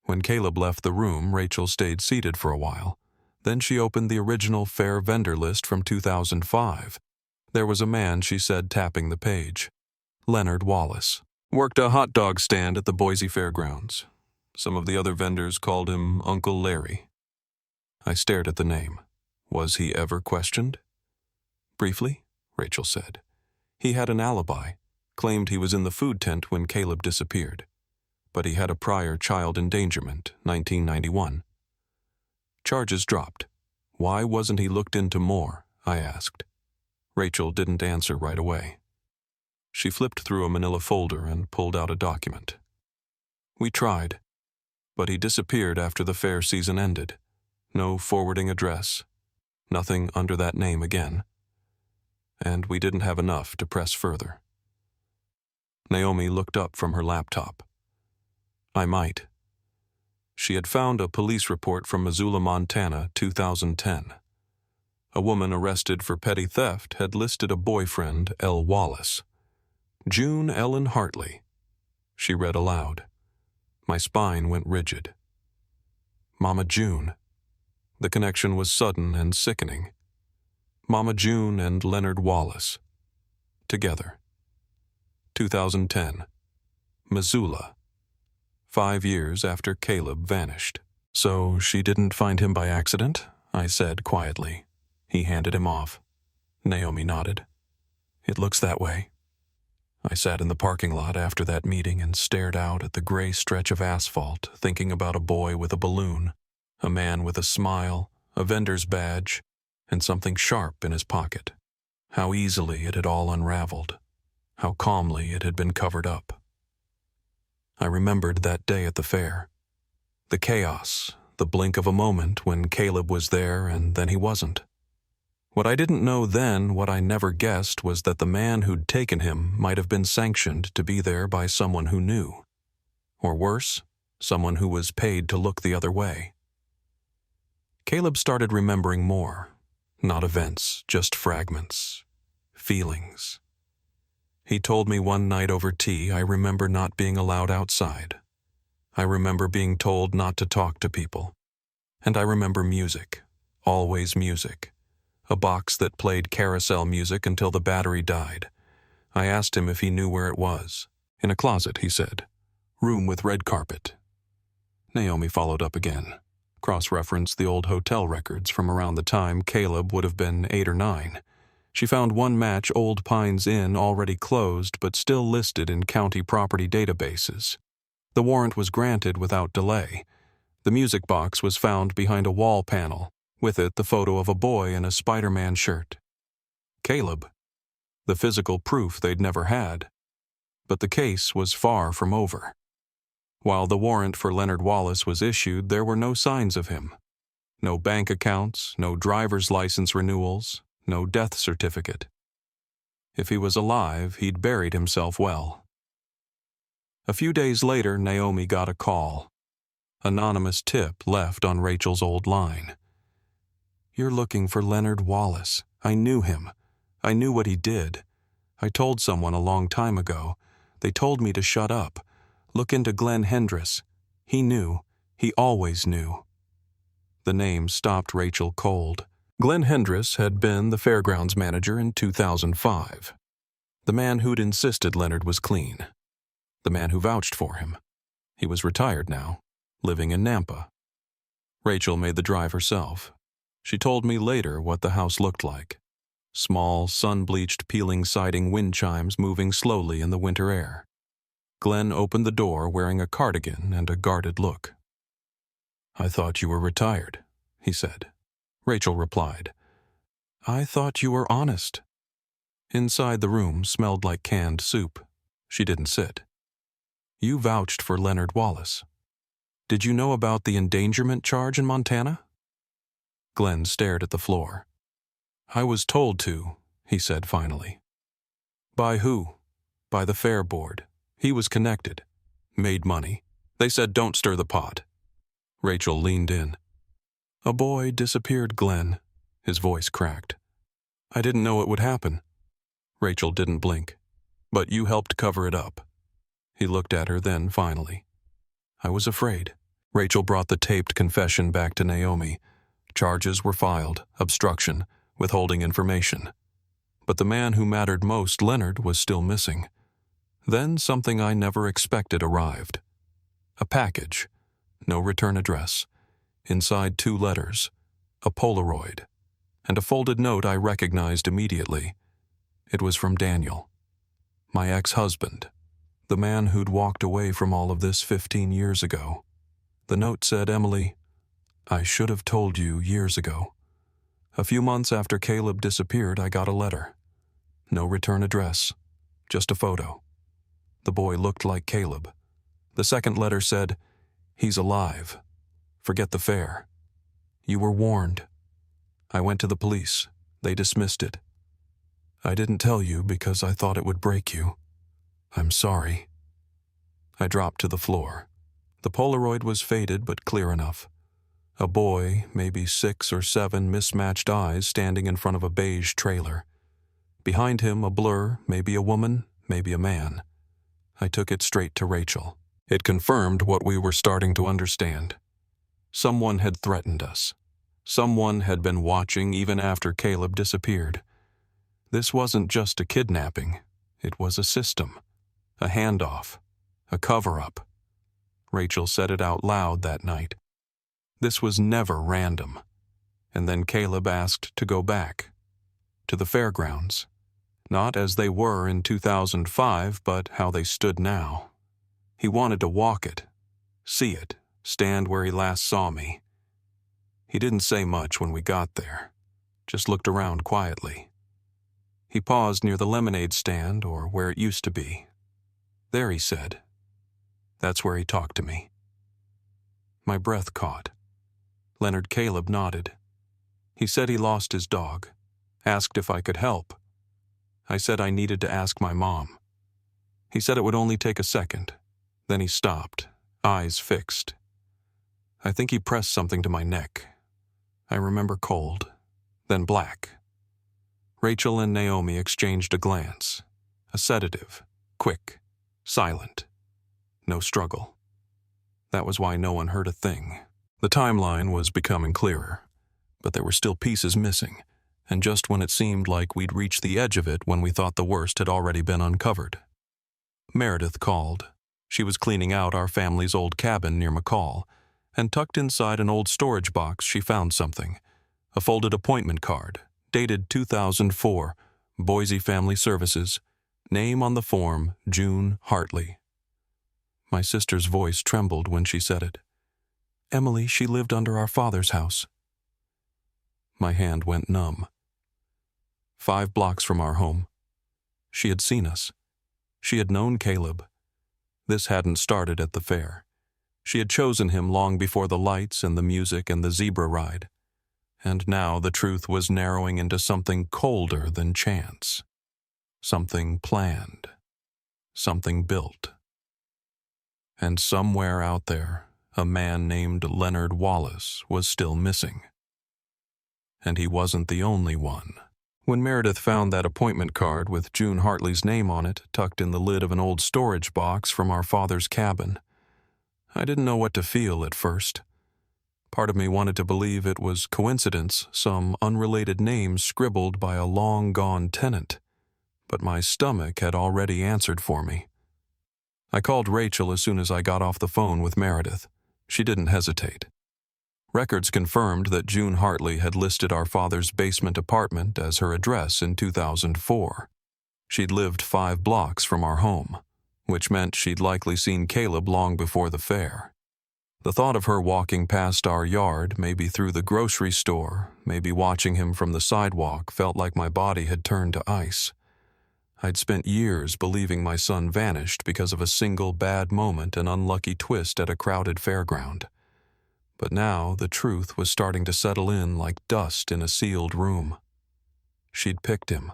When Caleb left the room, Rachel stayed seated for a while. Then she opened the original fair vendor list from 2005. There was a man, she said, tapping the page. Leonard Wallace. Worked a hot dog stand at the Boise fairgrounds. Some of the other vendors called him Uncle Larry. I stared at the name. Was he ever questioned? "Briefly," Rachel said. "He had an alibi. Claimed he was in the food tent when Caleb disappeared. But he had a prior child endangerment, 1991. Charges dropped. Why wasn't he looked into more?" I asked. Rachel didn't answer right away. She flipped through a manila folder and pulled out a document. "We tried, but he disappeared after the fair season ended. No forwarding address. Nothing under that name again. And we didn't have enough to press further. Naomi looked up from her laptop. I might. She had found a police report from Missoula, Montana, 2010. A woman arrested for petty theft had listed a boyfriend, L. Wallace. June Ellen Hartley. She read aloud. My spine went rigid. Mama June. The connection was sudden and sickening. Mama June and Leonard Wallace. Together. 2010. Missoula. 5 years after Caleb vanished. So she didn't find him by accident? I said quietly. He handed him off. Naomi nodded. It looks that way. I sat in the parking lot after that meeting and stared out at the gray stretch of asphalt, thinking about a boy with a balloon, a man with a smile, a vendor's badge, and something sharp in his pocket. How easily it had all unraveled. How calmly it had been covered up. I remembered that day at the fair. The chaos, the blink of a moment when Caleb was there and then he wasn't. What I didn't know then, what I never guessed, was that the man who'd taken him might have been sanctioned to be there by someone who knew. Or worse, someone who was paid to look the other way. Caleb started remembering more. Not events, just fragments. Feelings. He told me one night over tea, I remember not being allowed outside. I remember being told not to talk to people. And I remember music. Always music. A box that played carousel music until the battery died. I asked him if he knew where it was. In a closet, he said. Room with red carpet. Naomi followed up again. Cross-referenced the old hotel records from around the time Caleb would have been 8 or 9. She found one match Old Pines Inn already closed but still listed in county property databases. The warrant was granted without delay. The music box was found behind a wall panel, with it the photo of a boy in a Spider-Man shirt. Caleb. The physical proof they'd never had. But the case was far from over. While the warrant for Leonard Wallace was issued, there were no signs of him. No bank accounts, no driver's license renewals, no death certificate. If he was alive, he'd buried himself well. A few days later, Naomi got a call. Anonymous tip left on Rachel's old line. You're looking for Leonard Wallace. I knew him. I knew what he did. I told someone a long time ago. They told me to shut up. Look into Glenn Hendris. He knew. He always knew. The name stopped Rachel cold. Glenn Hendris had been the fairgrounds manager in 2005. The man who'd insisted Leonard was clean. The man who vouched for him. He was retired now, living in Nampa. Rachel made the drive herself. She told me later what the house looked like. Small, sun-bleached peeling siding wind chimes moving slowly in the winter air. Glenn opened the door wearing a cardigan and a guarded look. I thought you were retired, he said. Rachel replied, I thought you were honest. Inside the room smelled like canned soup. She didn't sit. You vouched for Leonard Wallace. Did you know about the endangerment charge in Montana? Glenn stared at the floor. I was told to, he said finally. By who? By the fair board. He was connected. Made money. They said don't stir the pot. Rachel leaned in. A boy disappeared, Glenn. His voice cracked. I didn't know it would happen. Rachel didn't blink. But you helped cover it up. He looked at her then, finally. I was afraid. Rachel brought the taped confession back to Naomi. Charges were filed, obstruction, withholding information. But the man who mattered most, Leonard, was still missing. Then something I never expected arrived. A package. No return address. Inside 2 letters, a Polaroid, and a folded note I recognized immediately. It was from Daniel, my ex-husband, the man who'd walked away from all of this 15 years ago. The note said, Emily, I should have told you years ago. A few months after Caleb disappeared, I got a letter. No return address, just a photo. The boy looked like Caleb. The second letter said, he's alive. Forget the fair. You were warned. I went to the police. They dismissed it. I didn't tell you because I thought it would break you. I'm sorry. I dropped to the floor. The Polaroid was faded but clear enough. A boy, maybe 6 or 7 mismatched eyes standing in front of a beige trailer. Behind him, a blur, maybe a woman, maybe a man. I took it straight to Rachel. It confirmed what we were starting to understand. Someone had threatened us. Someone had been watching even after Caleb disappeared. This wasn't just a kidnapping. It was a system, a handoff, a cover-up. Rachel said it out loud that night. This was never random. And then Caleb asked to go back, to the fairgrounds. Not as they were in 2005, but how they stood now. He wanted to walk it, see it, stand where he last saw me. He didn't say much when we got there, just looked around quietly. He paused near the lemonade stand, or where it used to be. There, he said. That's where he talked to me. My breath caught. Leonard Caleb nodded. He said he lost his dog, asked if I could help. I said I needed to ask my mom. He said it would only take a second. Then he stopped, eyes fixed. I think he pressed something to my neck. I remember cold, then black. Rachel and Naomi exchanged a glance. A sedative, quick, silent. No struggle. That was why no one heard a thing. The timeline was becoming clearer, but there were still pieces missing, and just when it seemed like we'd reached the edge of it when we thought the worst had already been uncovered. Meredith called. She was cleaning out our family's old cabin near McCall, and tucked inside an old storage box she found something, a folded appointment card, dated 2004, Boise Family Services, name on the form, June Hartley. My sister's voice trembled when she said it. Emily, she lived under our father's house. My hand went numb. 5 blocks from our home. She had seen us. She had known Caleb. This hadn't started at the fair. She had chosen him long before the lights and the music and the zebra ride. And now the truth was narrowing into something colder than chance. Something planned. Something built. And somewhere out there, a man named Leonard Wallace was still missing. And he wasn't the only one. When Meredith found that appointment card with June Hartley's name on it tucked in the lid of an old storage box from our father's cabin, I didn't know what to feel at first. Part of me wanted to believe it was coincidence, some unrelated name scribbled by a long-gone tenant, but my stomach had already answered for me. I called Rachel as soon as I got off the phone with Meredith. She didn't hesitate. Records confirmed that June Hartley had listed our father's basement apartment as her address in 2004. She'd lived 5 blocks from our home, which meant she'd likely seen Caleb long before the fair. The thought of her walking past our yard, maybe through the grocery store, maybe watching him from the sidewalk, felt like my body had turned to ice. I'd spent years believing my son vanished because of a single bad moment and unlucky twist at a crowded fairground. But now the truth was starting to settle in like dust in a sealed room. She'd picked him.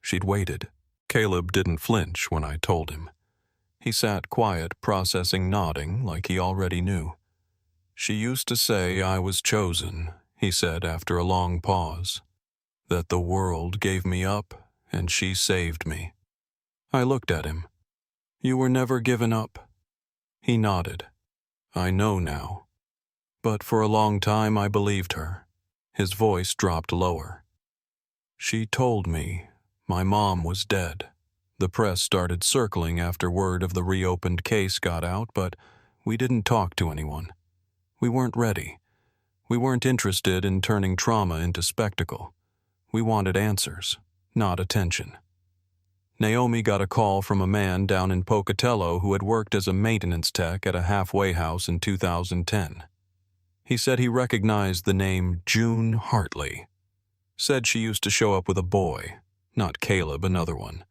She'd waited. Caleb didn't flinch when I told him. He sat quiet, processing, nodding like he already knew. She used to say I was chosen, he said after a long pause. That the world gave me up and she saved me. I looked at him. You were never given up. He nodded. I know now. But for a long time I believed her. His voice dropped lower. She told me my mom was dead. The press started circling after word of the reopened case got out, but we didn't talk to anyone. We weren't ready. We weren't interested in turning trauma into spectacle. We wanted answers, not attention. Naomi got a call from a man down in Pocatello who had worked as a maintenance tech at a halfway house in 2010. He said he recognized the name June Hartley. Said she used to show up with a boy, not Caleb, another one.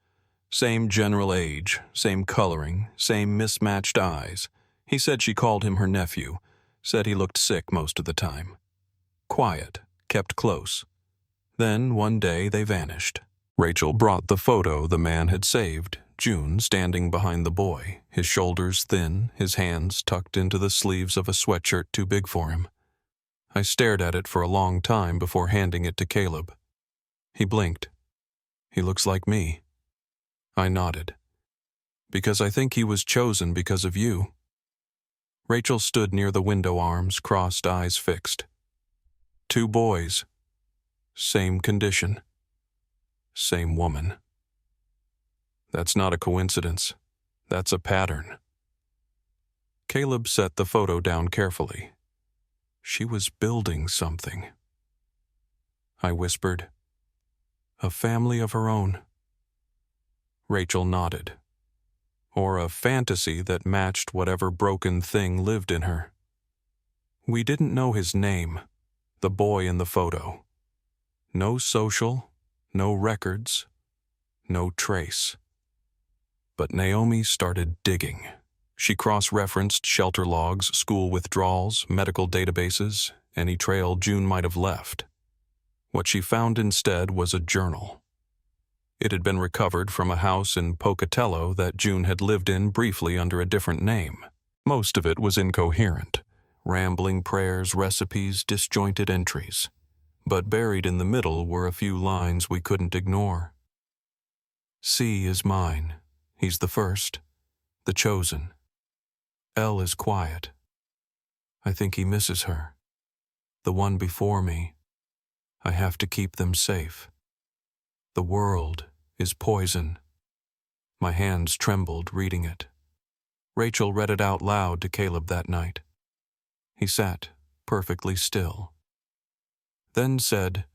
Same general age, same coloring, same mismatched eyes. He said she called him her nephew. Said he looked sick most of the time. Quiet, kept close. Then, one day, they vanished. Rachel brought the photo the man had saved, June standing behind the boy, his shoulders thin, his hands tucked into the sleeves of a sweatshirt too big for him. I stared at it for a long time before handing it to Caleb. He blinked. "He looks like me." I nodded. "Because I think he was chosen because of you." Rachel stood near the window arms, crossed, eyes fixed. "Two boys. Same condition. Same woman. That's not a coincidence. That's a pattern." Caleb set the photo down carefully. She was building something. I whispered, "A family of her own." Rachel nodded. Or a fantasy that matched whatever broken thing lived in her. We didn't know his name, the boy in the photo. No social, no records, no trace. But Naomi started digging. She cross-referenced shelter logs, school withdrawals, medical databases, any trail June might have left. What she found instead was a journal. It had been recovered from a house in Pocatello that June had lived in briefly under a different name. Most of it was incoherent, rambling prayers, recipes, disjointed entries. But buried in the middle were a few lines we couldn't ignore. "C is mine. He's the first, the chosen. L is quiet. I think he misses her. The one before me. I have to keep them safe. The world is poison." My hands trembled reading it. Rachel read it out loud to Caleb that night. He sat perfectly still. Then said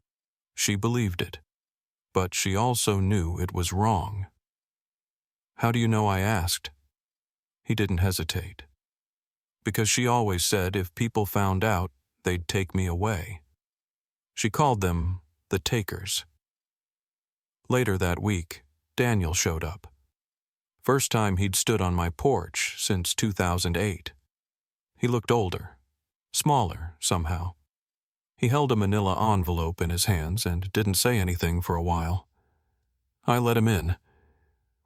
she believed it, but she also knew it was wrong. "How do you know?" I asked. He didn't hesitate. "Because she always said if people found out, they'd take me away." She called them the Takers. Later that week, Daniel showed up. First time he'd stood on my porch since 2008. He looked older, smaller somehow. He held a manila envelope in his hands and didn't say anything for a while. I let him in.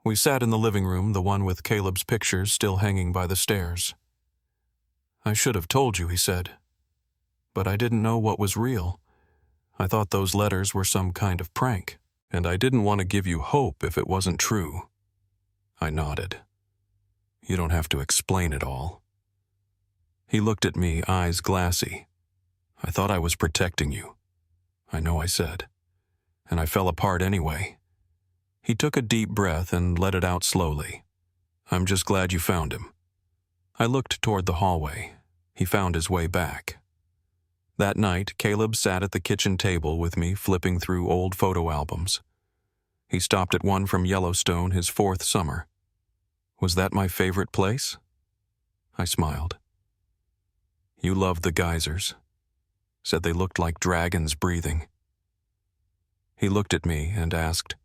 We sat in the living room, the one with Caleb's pictures still hanging by the stairs. "I should have told you," he said. "But I didn't know what was real. I thought those letters were some kind of prank, and I didn't want to give you hope if it wasn't true." I nodded. "You don't have to explain it all." He looked at me, eyes glassy. "I thought I was protecting you." "I know," I said. "And I fell apart anyway." He took a deep breath and let it out slowly. "I'm just glad you found him." I looked toward the hallway. He found his way back. That night, Caleb sat at the kitchen table with me, flipping through old photo albums. He stopped at one from Yellowstone, his 4th summer. "Was that my favorite place?" I smiled. "You loved the geysers. Said they looked like dragons breathing." He looked at me and asked,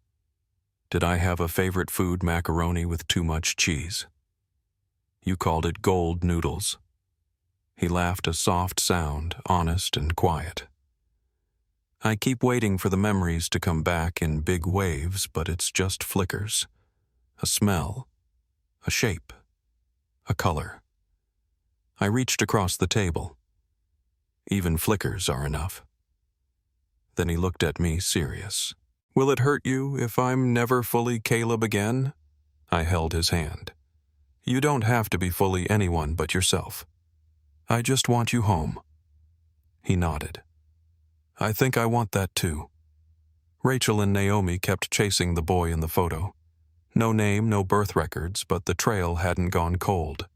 "Did I have a favorite food, macaroni with too much cheese?" "You called it gold noodles." He laughed, a soft sound, honest and quiet. I keep waiting for the memories to come back in big waves, but it's just flickers. A smell, a shape, a color. I reached across the table. Even flickers are enough. Then he looked at me, serious. "Will it hurt you if I'm never fully Caleb again?" I held his hand. "You don't have to be fully anyone but yourself. I just want you home." He nodded. "I think I want that too." Rachel and Naomi kept chasing the boy in the photo. No name, no birth records, but the trail hadn't gone cold.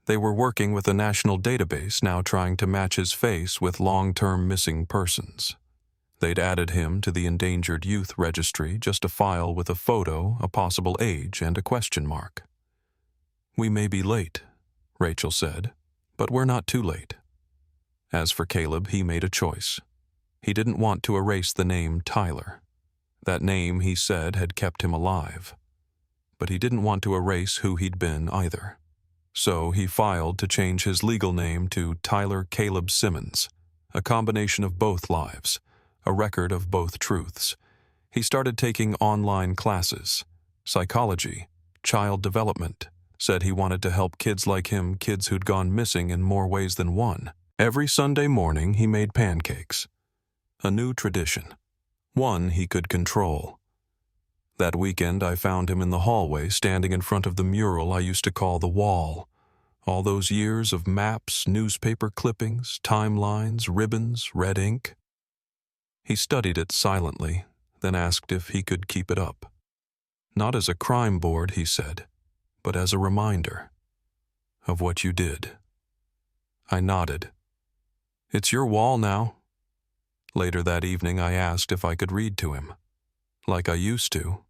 They were working with a national database now, trying to match his face with long-term missing persons. They'd added him to the Endangered Youth Registry, just a file with a photo, a possible age, and a question mark. "We may be late," Rachel said, "but we're not too late." As for Caleb, he made a choice. He didn't want to erase the name Tyler. That name, he said, had kept him alive. But he didn't want to erase who he'd been either. So he filed to change his legal name to Tyler Caleb Simmons. a combination of both lives, a record of both truths. He started taking online classes, psychology, child development, said he wanted to help kids like him, kids who'd gone missing in more ways than one. Every Sunday morning he made pancakes. A new tradition, one he could control. That weekend I found him in the hallway standing in front of the mural I used to call the wall. All those years of maps, newspaper clippings, timelines, ribbons, red ink. He studied it silently, then asked if he could keep it up. Not as a crime board, he said, but as a reminder of what you did. I nodded. It's your wall now. Later that evening I asked if I could read to him, like I used to.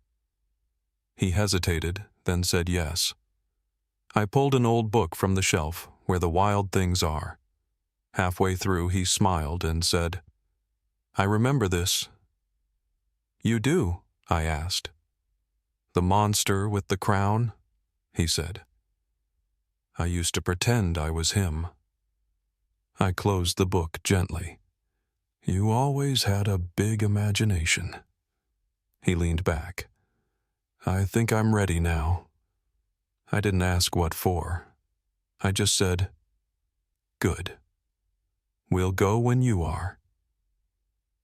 He hesitated, then said yes. I pulled an old book from the shelf where the wild things are. Halfway through he smiled and said, I remember this. You do? I asked. The monster with the crown? He said. I used to pretend I was him. I closed the book gently. You always had a big imagination. He leaned back. I think I'm ready now. I didn't ask what for. I just said, good. We'll go when you are.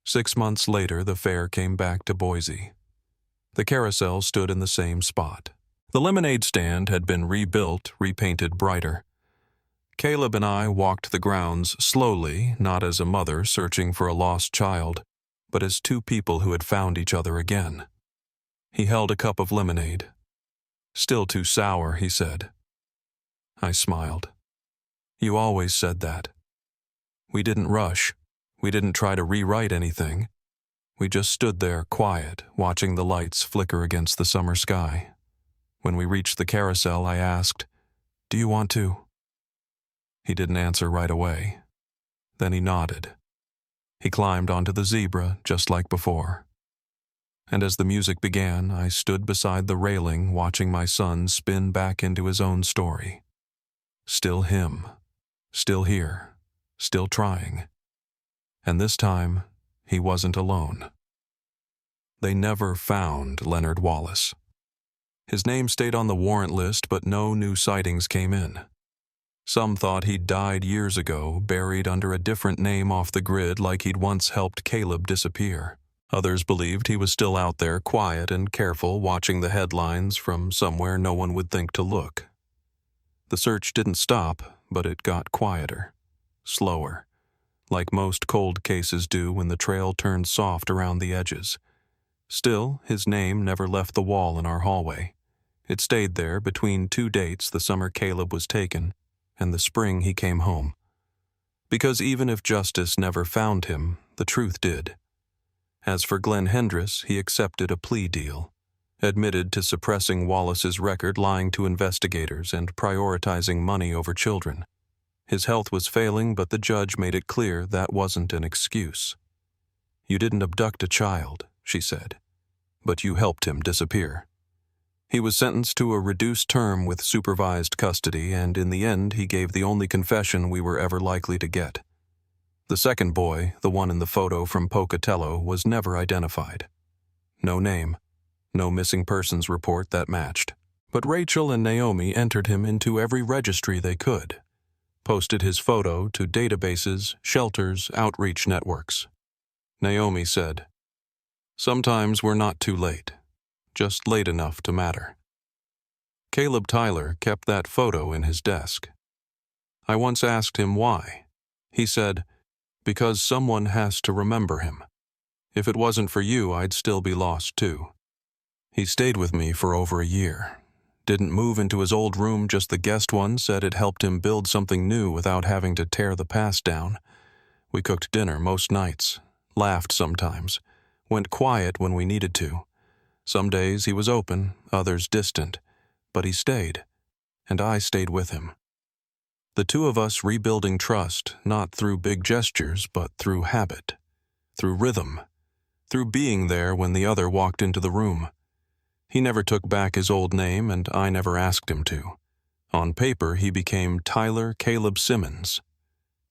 6 months later, the fair came back to Boise. The carousel stood in the same spot. The lemonade stand had been rebuilt, repainted brighter. Caleb and I walked the grounds slowly, not as a mother searching for a lost child, but as two people who had found each other again. He held a cup of lemonade. Still too sour, he said. I smiled. You always said that. We didn't rush. We didn't try to rewrite anything. We just stood there quiet, watching the lights flicker against the summer sky. When we reached the carousel, I asked, Do you want to? He didn't answer right away. Then he nodded. He climbed onto the zebra just like before. And as the music began, I stood beside the railing watching my son spin back into his own story. Still him. Still here. Still trying. And this time, he wasn't alone. They never found Leonard Wallace. His name stayed on the warrant list, but no new sightings came in. Some thought he'd died years ago, buried under a different name off the grid like he'd once helped Caleb disappear. Others believed he was still out there, quiet and careful, watching the headlines from somewhere no one would think to look. The search didn't stop, but it got quieter, slower, like most cold cases do when the trail turns soft around the edges. Still, his name never left the wall in our hallway. It stayed there between two dates, the summer Caleb was taken and the spring he came home. Because even if justice never found him, the truth did. As for Glenn Hendress, he accepted a plea deal, admitted to suppressing Wallace's record, lying to investigators, and prioritizing money over children. His health was failing, but the judge made it clear that wasn't an excuse. You didn't abduct a child, she said, but you helped him disappear. He was sentenced to a reduced term with supervised custody, and in the end he gave the only confession we were ever likely to get. The second boy, the one in the photo from Pocatello, was never identified. No name, no missing persons report that matched. But Rachel and Naomi entered him into every registry they could, posted his photo to databases, shelters, outreach networks. Naomi said, Sometimes we're not too late, just late enough to matter. Caleb Tyler kept that photo in his desk. I once asked him why. He said, Because someone has to remember him. If it wasn't for you, I'd still be lost too. He stayed with me for over a year. Didn't move into his old room, just the guest one, said it helped him build something new without having to tear the past down. We cooked dinner most nights, laughed sometimes, went quiet when we needed to. Some days he was open, others distant, but he stayed, and I stayed with him. The two of us rebuilding trust, not through big gestures, but through habit, through rhythm, through being there when the other walked into the room. He never took back his old name, and I never asked him to. On paper, he became Tyler Caleb Simmons.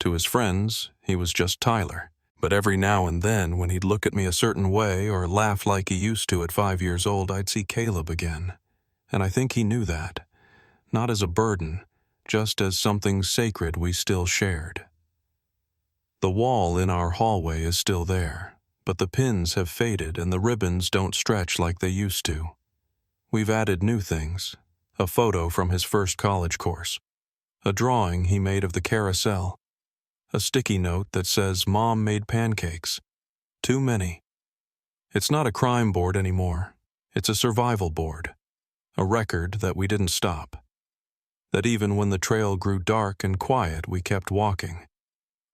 To his friends, he was just Tyler. But every now and then, when he'd look at me a certain way or laugh like he used to at 5 years old, I'd see Caleb again. And I think he knew that. Not as a burden, just as something sacred we still shared. The wall in our hallway is still there, but the pins have faded and the ribbons don't stretch like they used to. We've added new things: a photo from his first college course, a drawing he made of the carousel, a sticky note that says Mom made pancakes. Too many. It's not a crime board anymore. It's a survival board. A record that we didn't stop. That even when the trail grew dark and quiet, we kept walking.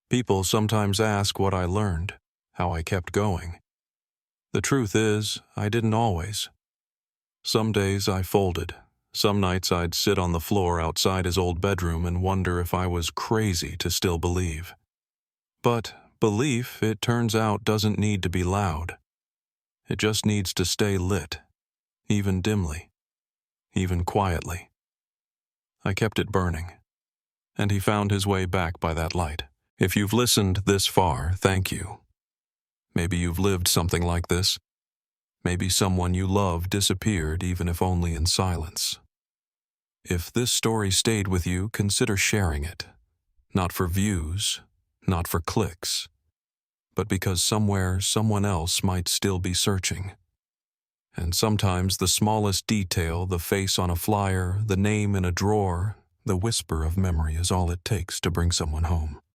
People sometimes ask what I learned, how I kept going. The truth is, I didn't always. Some days I folded. Some nights I'd sit on the floor outside his old bedroom and wonder if I was crazy to still believe. But belief, it turns out, doesn't need to be loud. It just needs to stay lit, even dimly, even quietly. I kept it burning, and he found his way back by that light. If you've listened this far, thank you. Maybe you've lived something like this. Maybe someone you love disappeared, even if only in silence. If this story stayed with you, consider sharing it. Not for views, not for clicks, but because somewhere someone else might still be searching. And sometimes the smallest detail, the face on a flyer, the name in a drawer, the whisper of memory is all it takes to bring someone home.